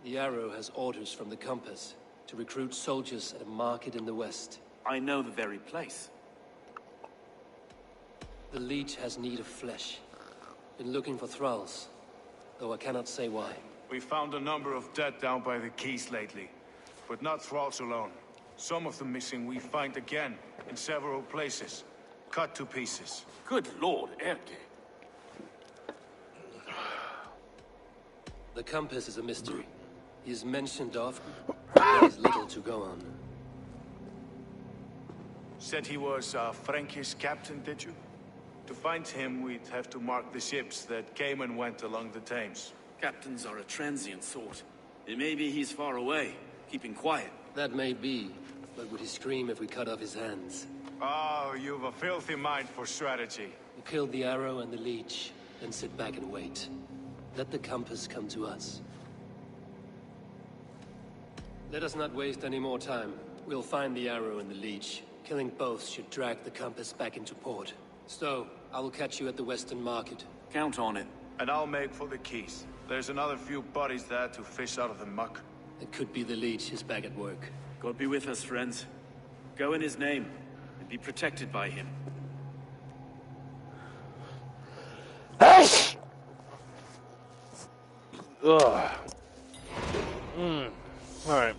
The arrow has orders from the Compass to recruit soldiers at a market in the west.
I know the very place.
The leech has need of flesh. Been looking for thralls, though I cannot say why.
We found a number of dead down by the quays lately, but not thralls alone. Some of the missing we find again in several places, cut to pieces.
Good lord, Erke.
The Compass is a mystery. He is mentioned often, but there is little to go on.
Said he was a Frankish captain, did you? To find him, we'd have to mark the ships that came and went along the Thames.
Captains are a transient sort. It may be he's far away, keeping quiet.
That may be, but would he scream if we cut off his hands?
Oh, you've a filthy mind for strategy.
We kill the arrow and the leech, then sit back and wait. Let the Compass come to us. Let us not waste any more time. We'll find the arrow and the leech. Killing both should drag the Compass back into port. So, I will catch you at the Western Market.
Count on it.
And I'll make for the quays. There's another few bodies there to fish out of the muck.
It could be the leech is back at work.
God be with us, friends. Go in his name, and be protected by him.
Ugh. Alright.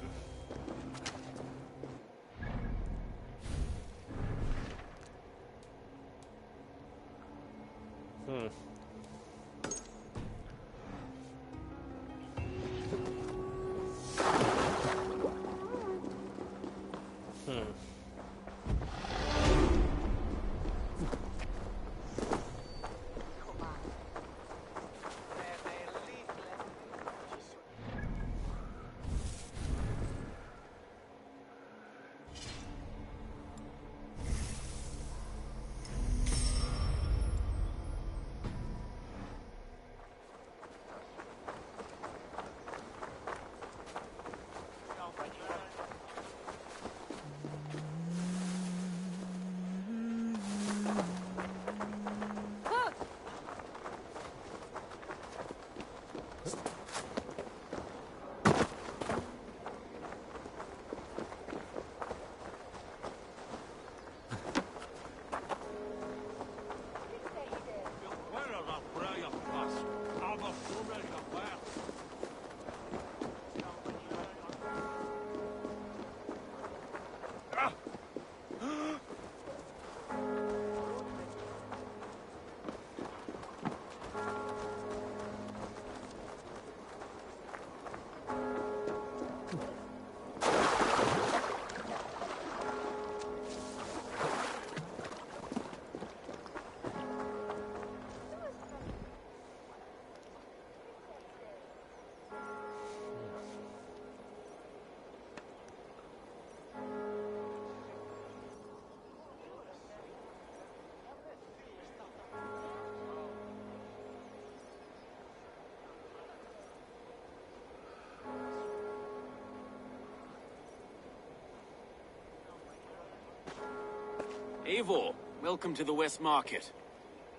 Eivor, welcome to the West Market.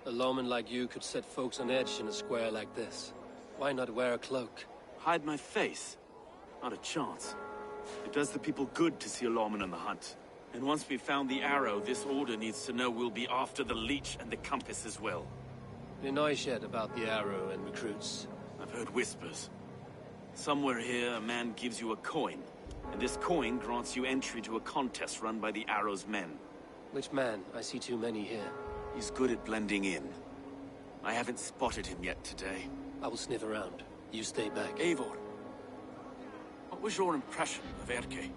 A lawman like you could set folks on edge in a square like this. Why not wear a cloak?
Hide my face? Not a chance. It does the people good to see a lawman on the hunt. And once we've found the arrow, this order needs to know we'll be after the leech and the compass as well.
You know yet about the arrow and recruits?
I've heard whispers. Somewhere here, a man gives you a coin. And this coin grants you entry to a contest run by the arrow's men.
Which man? I see too many here.
He's good at blending in. I haven't spotted him yet today.
I will sniff around. You stay back.
Eivor, what was your impression of Erke?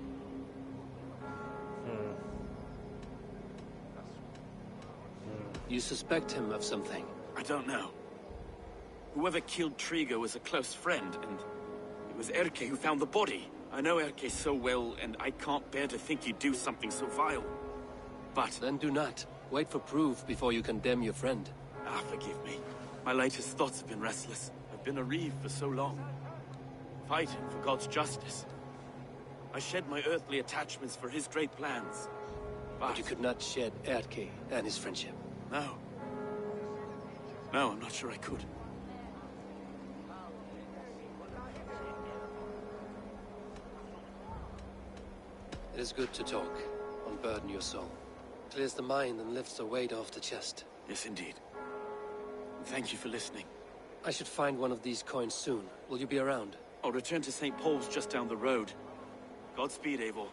You suspect him of something?
I don't know. Whoever killed Trigo was a close friend, and it was Erke who found the body. I know Erke so well, and I can't bear to think he'd do something so vile. But...
Then do not. Wait for proof before you condemn your friend.
forgive me. My latest thoughts have been restless. I've been a reeve for so long. Fighting for God's justice. I shed my earthly attachments for his great plans.
But you could not shed Erke and his friendship.
No. No, I'm not sure I could.
It is good to talk. Unburden your soul. Clears the mind and lifts the weight off the chest.
Yes, indeed. Thank you for listening.
I should find one of these coins soon. Will you be around?
I'll return to St. Paul's just down the road. Godspeed, Eivor.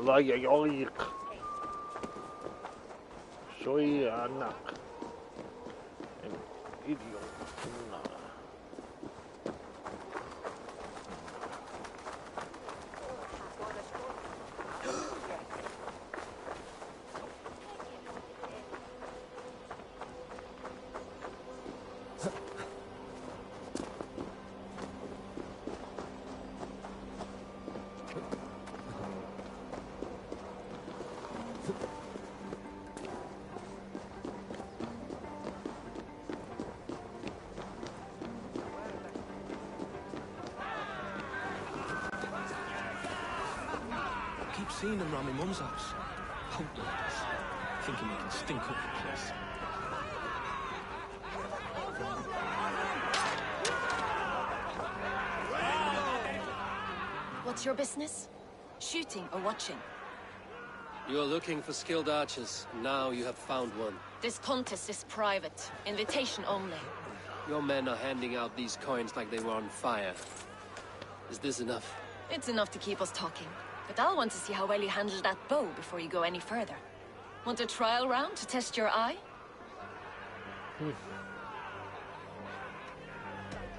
Like Soy anak. An idiot.
Keep seeing them round my mum's house. Outlanders. Thinking they can stink up the place.
What's your business? Shooting or watching?
You're looking for skilled archers. Now you have found one.
This contest is private. Invitation only.
Your men are handing out these coins like they were on fire. Is this enough?
It's enough to keep us talking. But I'll want to see how well you handle that bow before you go any further. Want a trial round to test your eye?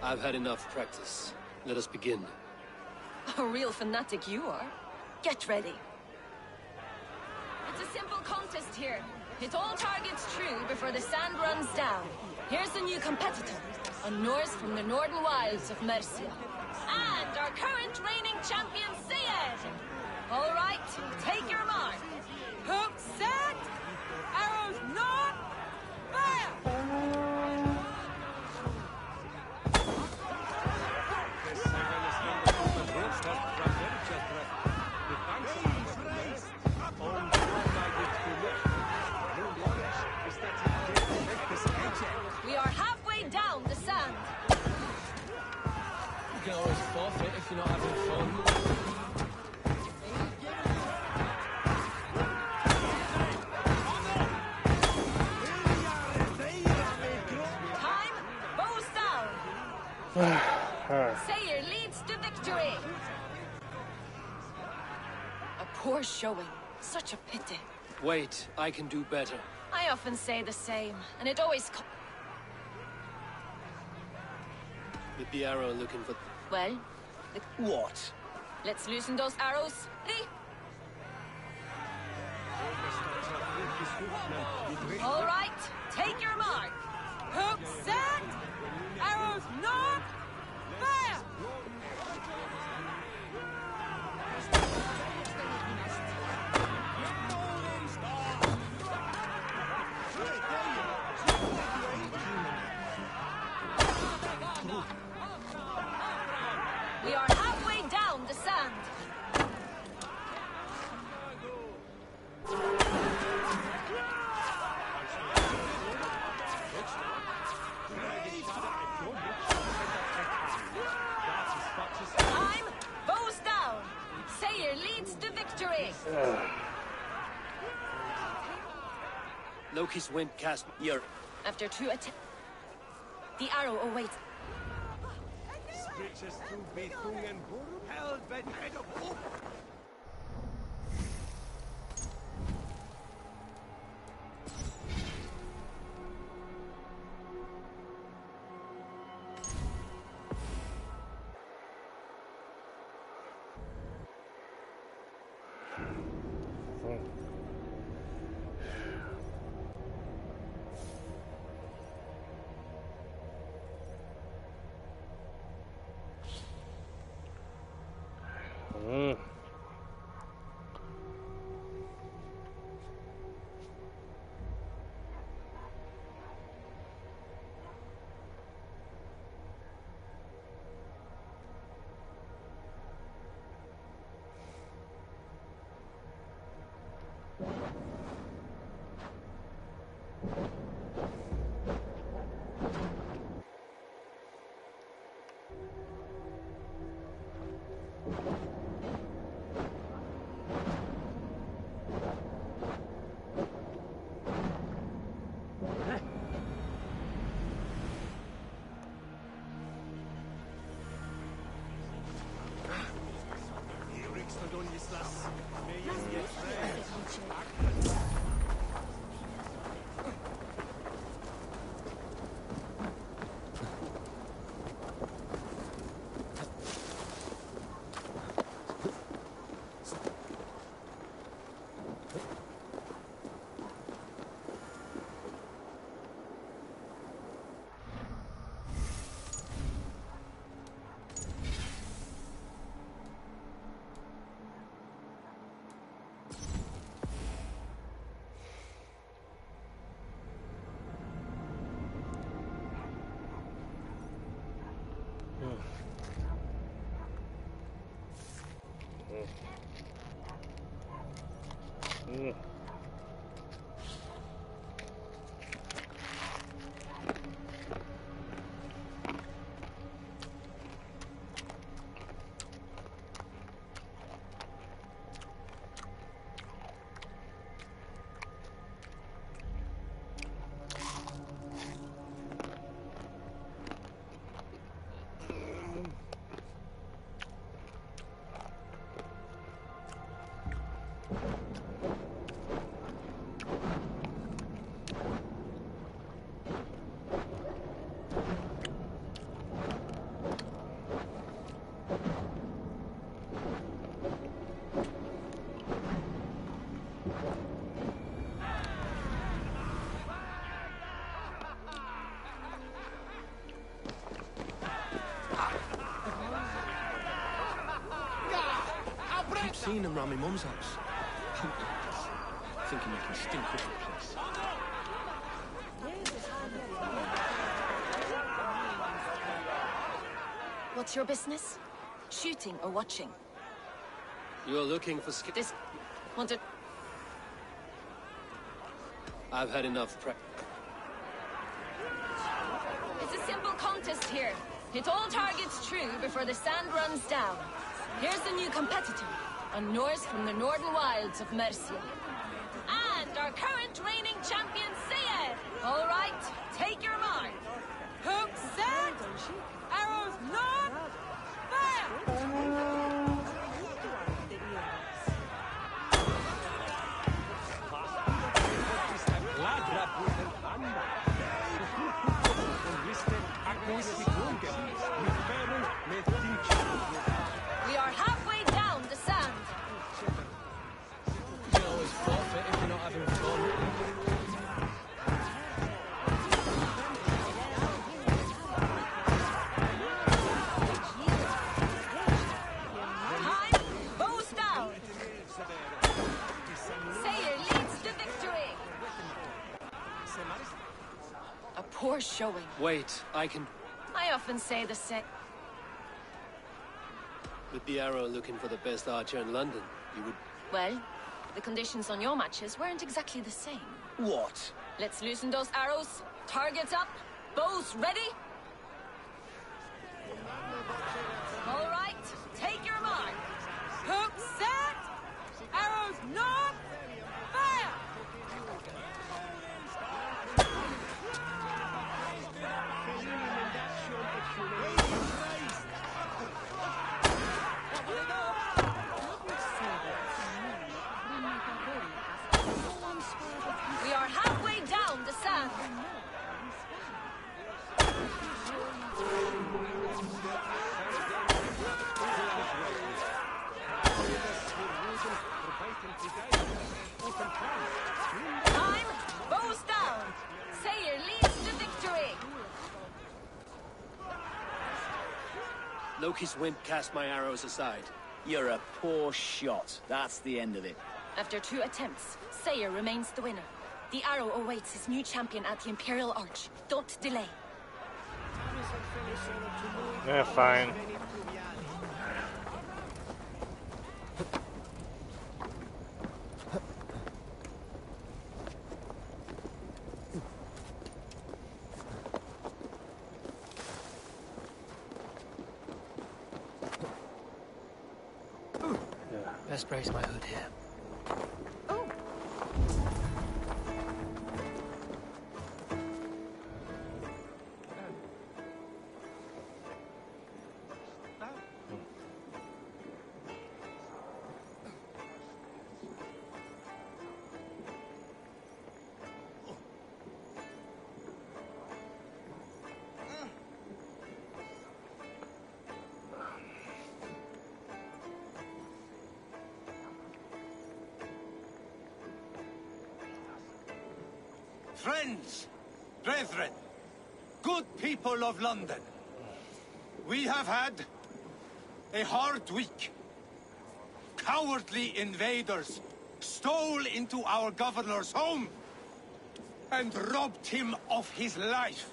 I've had enough practice. Let us begin.
A real fanatic you are. Get ready. It's a simple contest here. Hit all targets true before the sand runs down. Here's the new competitor. A Norse from the northern wilds of Mercia. And our current reigning champion, Sayed! All right, take your mark. Hook set! Arrows not! Fire! We are halfway down the sand.
You can always forfeit if you're not having fun.
Sayer leads to victory! A poor showing. Such a pity.
Wait, I can do better.
I often say the same, and it always
With the arrow looking for...
Well?
What?
Let's loosen those arrows. All right, take your mark. Hook set! Arrows not! Fire! We are halfway down the sand. Time, bows down. Sayer leads to victory.
Loki's wind cast your...
After 2 attempts, the arrow awaits.
I've seen them round my mum's house. Thinking you can stink up the place.
What's your business? Shooting or watching?
You're looking for
This... wanted...
I've had enough prep.
It's a simple contest here. Hit all targets true before the sand runs down. Here's the new competitor, a Norse from the northern wilds of Mercia. And our current reigning champion, Sayed! All right, take your mark. Hook set! Arrows not! Fire! We are halfway down the sand.
You can always forfeit if you're not having fun.
Time, bows down. Sayer leads to victory. A poor showing.
Wait, I can...
I often say the same.
With the arrow looking for the best archer in London, you would...
Well, the conditions on your matches weren't exactly the same.
What?
Let's loosen those arrows. Targets up. Bows ready. All right, take your mark. Hook set. Arrows not. Fire. We are halfway down the sand. Time, bows down. Sayer leads to victory.
Loki's wimp cast my arrows aside.
You're a poor shot. That's the end of it.
After 2 attempts, Sayer remains the winner. The arrow awaits his new champion at the Imperial Arch. Don't delay.
Yeah, fine.
Best brace my hood here.
Oh.
Friends, brethren, good people of London, we have had a hard week. Cowardly invaders stole into our governor's home and robbed him of his life.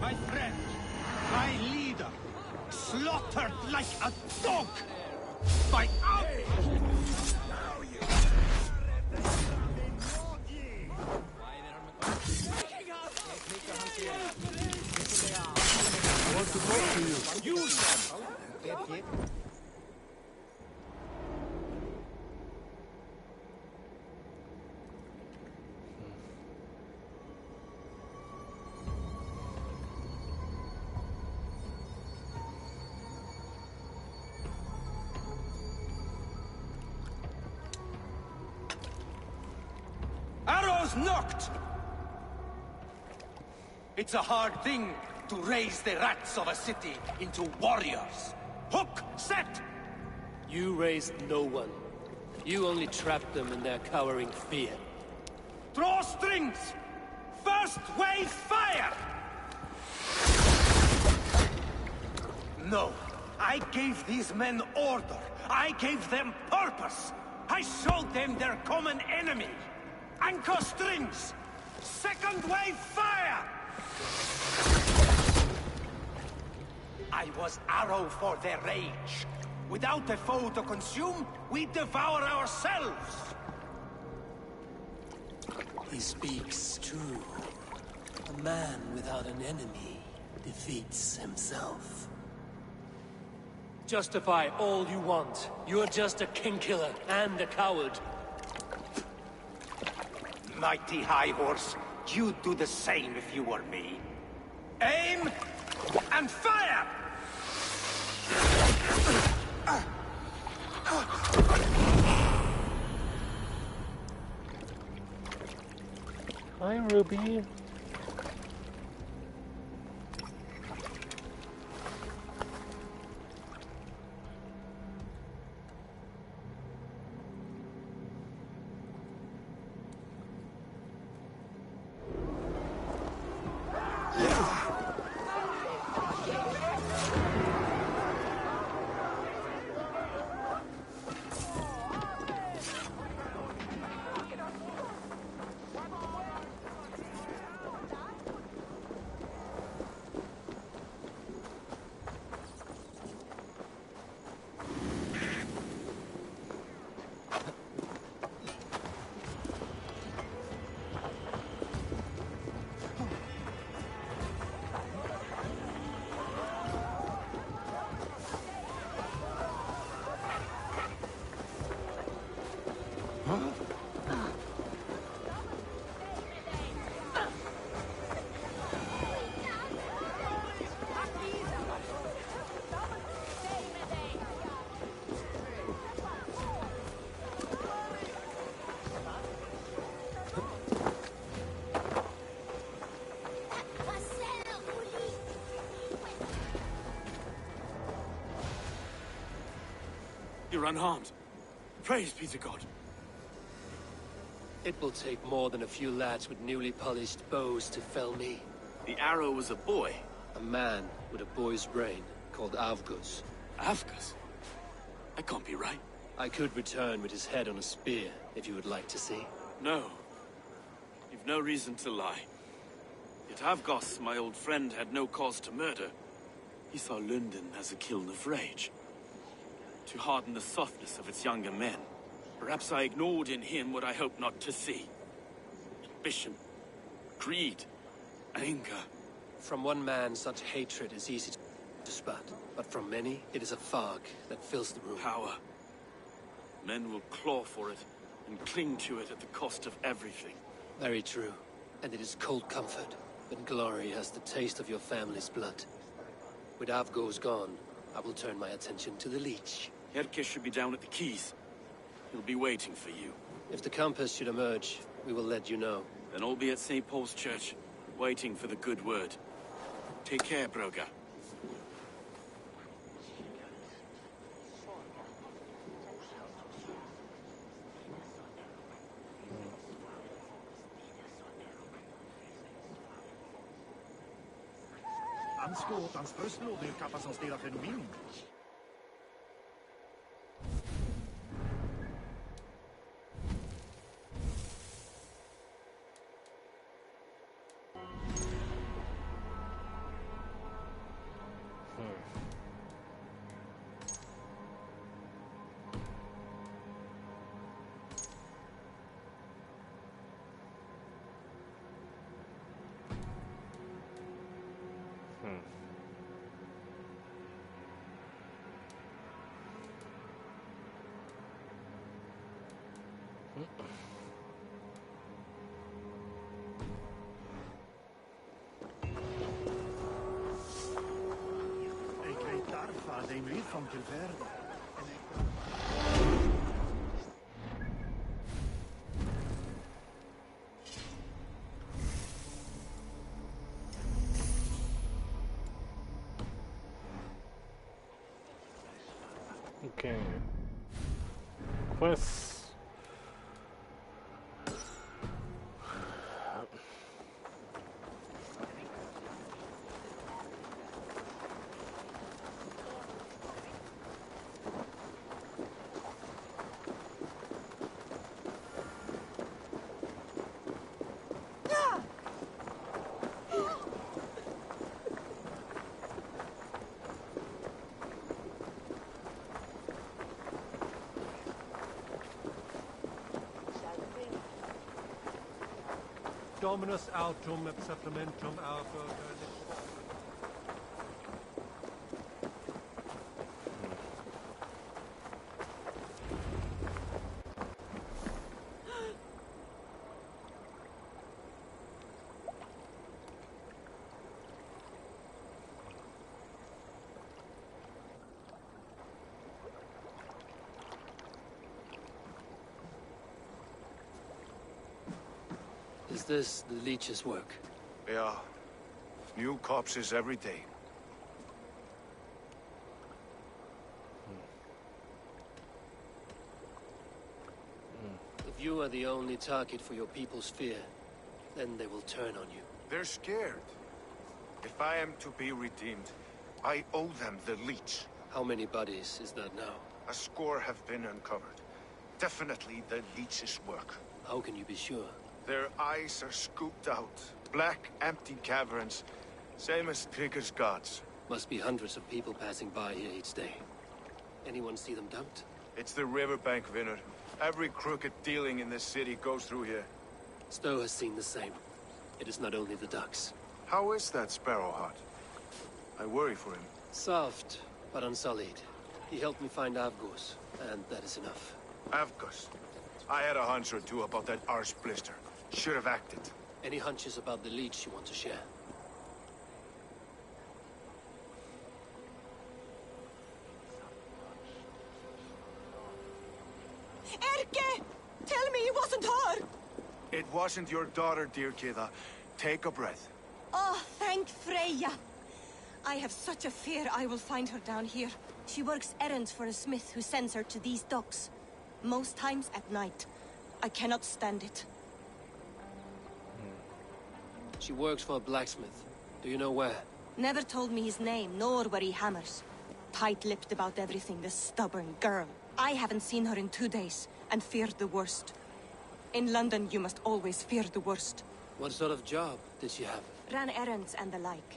My friend, my leader, slaughtered like a dog by our...
I want to talk to you. Use them!
Arrows knocked! It's a hard thing to raise the rats of a city into warriors. Hook, set!
You raised no one. You only trapped them in their cowering fear.
Draw strings! First wave fire! No, I gave these men order. I gave them purpose. I showed them their common enemy. Anchor strings! Second wave fire! I was arrow for their rage. Without a foe to consume, we devour ourselves!
He speaks true. A man without an enemy defeats himself. Justify all you want. You're just a king-killer and a coward.
Mighty High Horse, you'd do the same if you were me. Aim and fire!
Hi, Ruby.
You're unharmed. Praise be to God.
It will take more than a few lads with newly polished bows to fell me.
The arrow was a boy.
A man with a boy's brain, called Avgus.
Avgus? That can't be right.
I could return with his head on a spear, if you would like to see.
No. You've no reason to lie. Yet Avgos, my old friend, had no cause to murder. He saw London as a kiln of rage. To harden the softness of its younger men. Perhaps I ignored in him what I hoped not to see. Ambition, greed, anger.
From one man, such hatred is easy to spot. But from many, it is a fog that fills the room.
Power. Men will claw for it, and cling to it at the cost of everything.
Very true. And it is cold comfort when glory has the taste of your family's blood. With Avgos gone, I will turn my attention to the Leech.
Herke should be down at the quays. He'll be waiting for you.
If the Compass should emerge, we will let you know.
Then I'll be at St. Paul's Church, waiting for the good word. Take care, Broga.
skåtans förslå nu kappa som stirrar för min. Ik weet daarvan de muur van te verder.
Okay. Quests.
Dominus autum et supplementum alpha. Is this the leech's work?
Yeah. New corpses every day.
If you are the only target for your people's fear, then they will turn on you.
They're scared. If I am to be redeemed, I owe them the leech.
How many bodies is that now?
A score have been uncovered. Definitely the leech's work.
How can you be sure?
Their eyes are scooped out. Black, empty caverns. Same as Trigger's gods.
Must be hundreds of people passing by here each day. Anyone see them dumped?
It's the riverbank, Vinner. Every crooked dealing in this city goes through here.
Stowe has seen the same. It is not only the ducks.
How is that Sparrowheart? I worry for him.
Soft, but unsullied. He helped me find Avgos, and that is enough.
Avgos. I had a hunch or two about that arse blister. Should have acted.
Any hunches about the leech you want to share?
Erke! Tell me it wasn't her!
It wasn't your daughter, dear Kida. Take a breath.
Oh, thank Freya. I have such a fear I will find her down here. She works errands for a smith who sends her to these docks. Most times at night. I cannot stand it.
She works for a blacksmith. Do you know where?
Never told me his name, nor where he hammers. Tight-lipped about everything, the stubborn girl. I haven't seen her in 2 days, and feared the worst. In London, you must always fear the worst.
What sort of job did she have?
Ran errands and the like.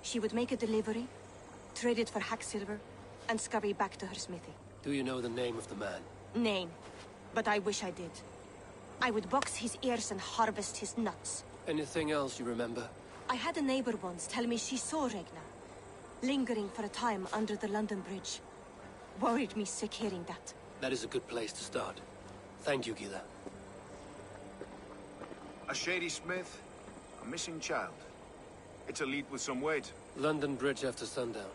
She would make a delivery, trade it for hack silver, and scurry back to her smithy.
Do you know the name of the man?
Name. But I wish I did. I would box his ears and harvest his nuts.
Anything else you remember?
I had a neighbor once tell me she saw Regna, lingering for a time under the London Bridge. Worried me sick hearing that.
That is a good place to start. Thank you, Gila.
A shady smith, a missing child. It's a lead with some weight.
London Bridge after sundown.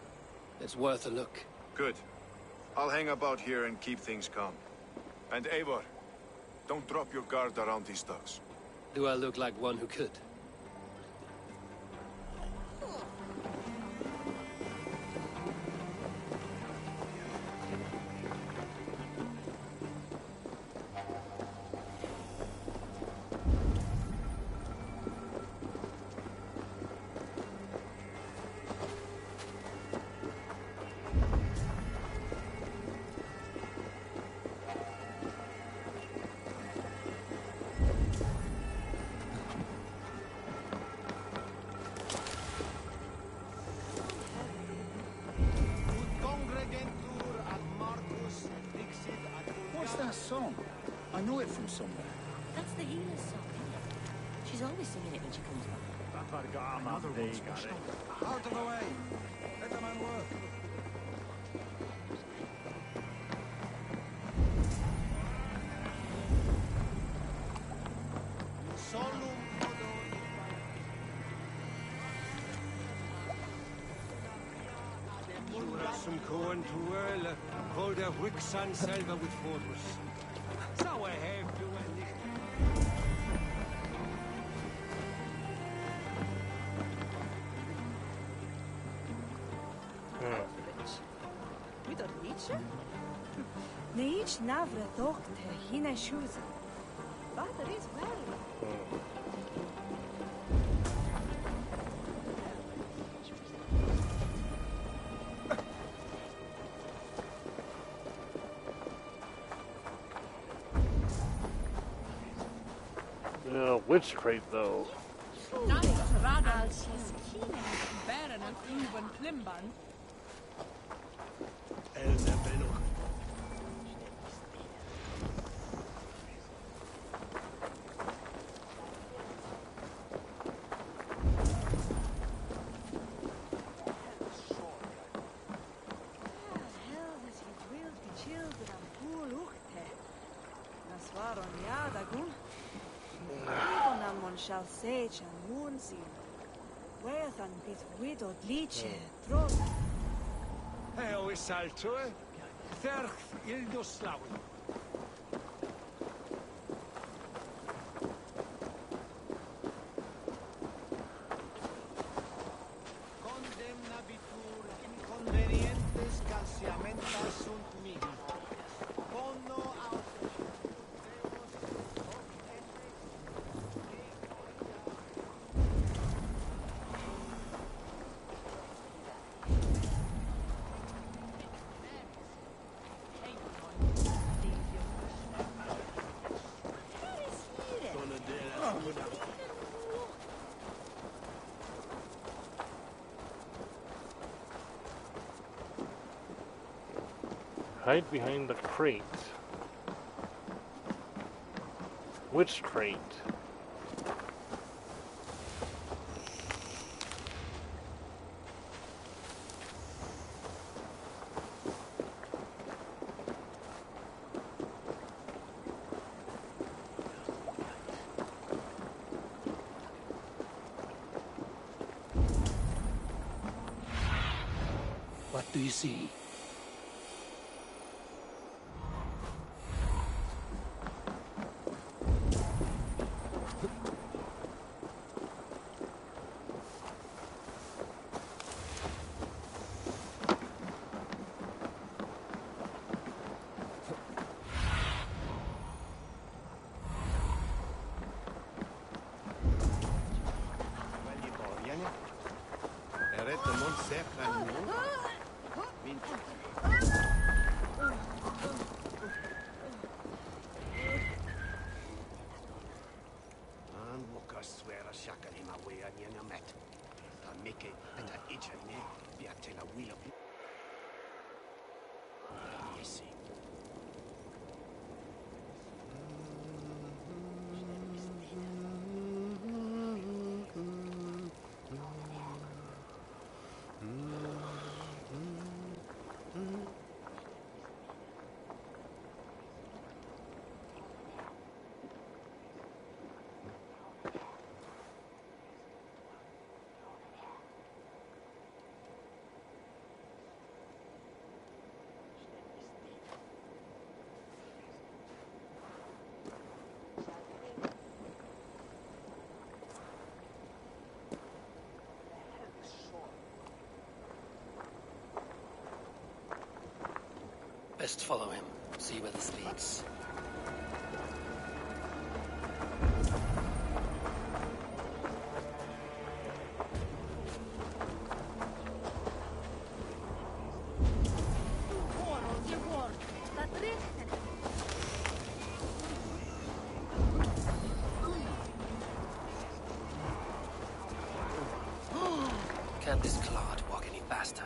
It's worth a look.
Good. I'll hang about here and keep things calm. And Eivor, don't drop your guard around these ducks.
Do I look like one who could?
that song? I know it from somewhere.
That's the healer's song. She's always singing it when she comes back.
Another one's got it.
Out of the way! Let the man work.
Som koen tuele, kol der Rücksan selber with Fotos. Sauer have du nicht.
With a leech? Neich navra dochte hine shoes. But it is well.
Witch crate, though.
Shall sage and moon seal. Where than bit widowed leech throat.
Heo is salto, Verch ildo slawi.
Condemnabitur inconvenientes calciamentas sunt mihi. Bono
Hide behind the crate. Which crate?
What do you see? Best follow him, see where this leads. Can't this clod walk any faster?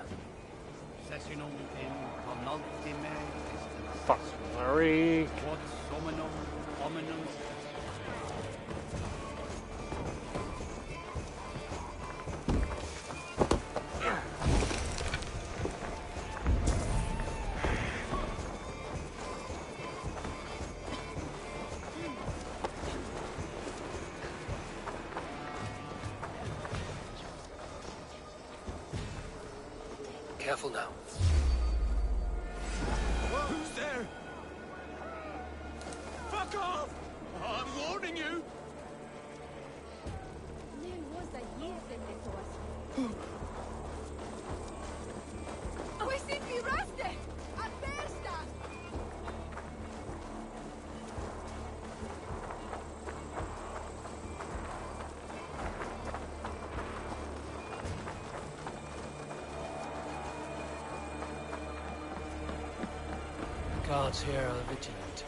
Fuck, Marie.
Careful now.
Who's there? Fuck off! I'm warning you!
We sind wie Röste! At Bersta!
Guards here are vigilant.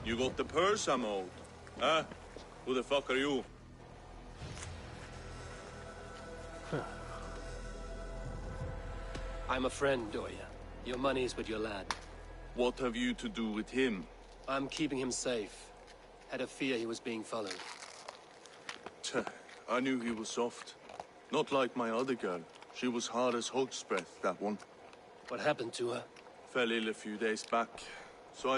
You got the purse I'm owed? Huh? Who the fuck are you?
I'm a friend, Doya. Your money's with your lad.
What have you to do with him?
I'm keeping him safe. Had a fear he was being followed.
Tch, I knew he was soft. Not like my other girl. She was hard as hog's breath, that one.
What happened to her?
Fell ill a few days back. So I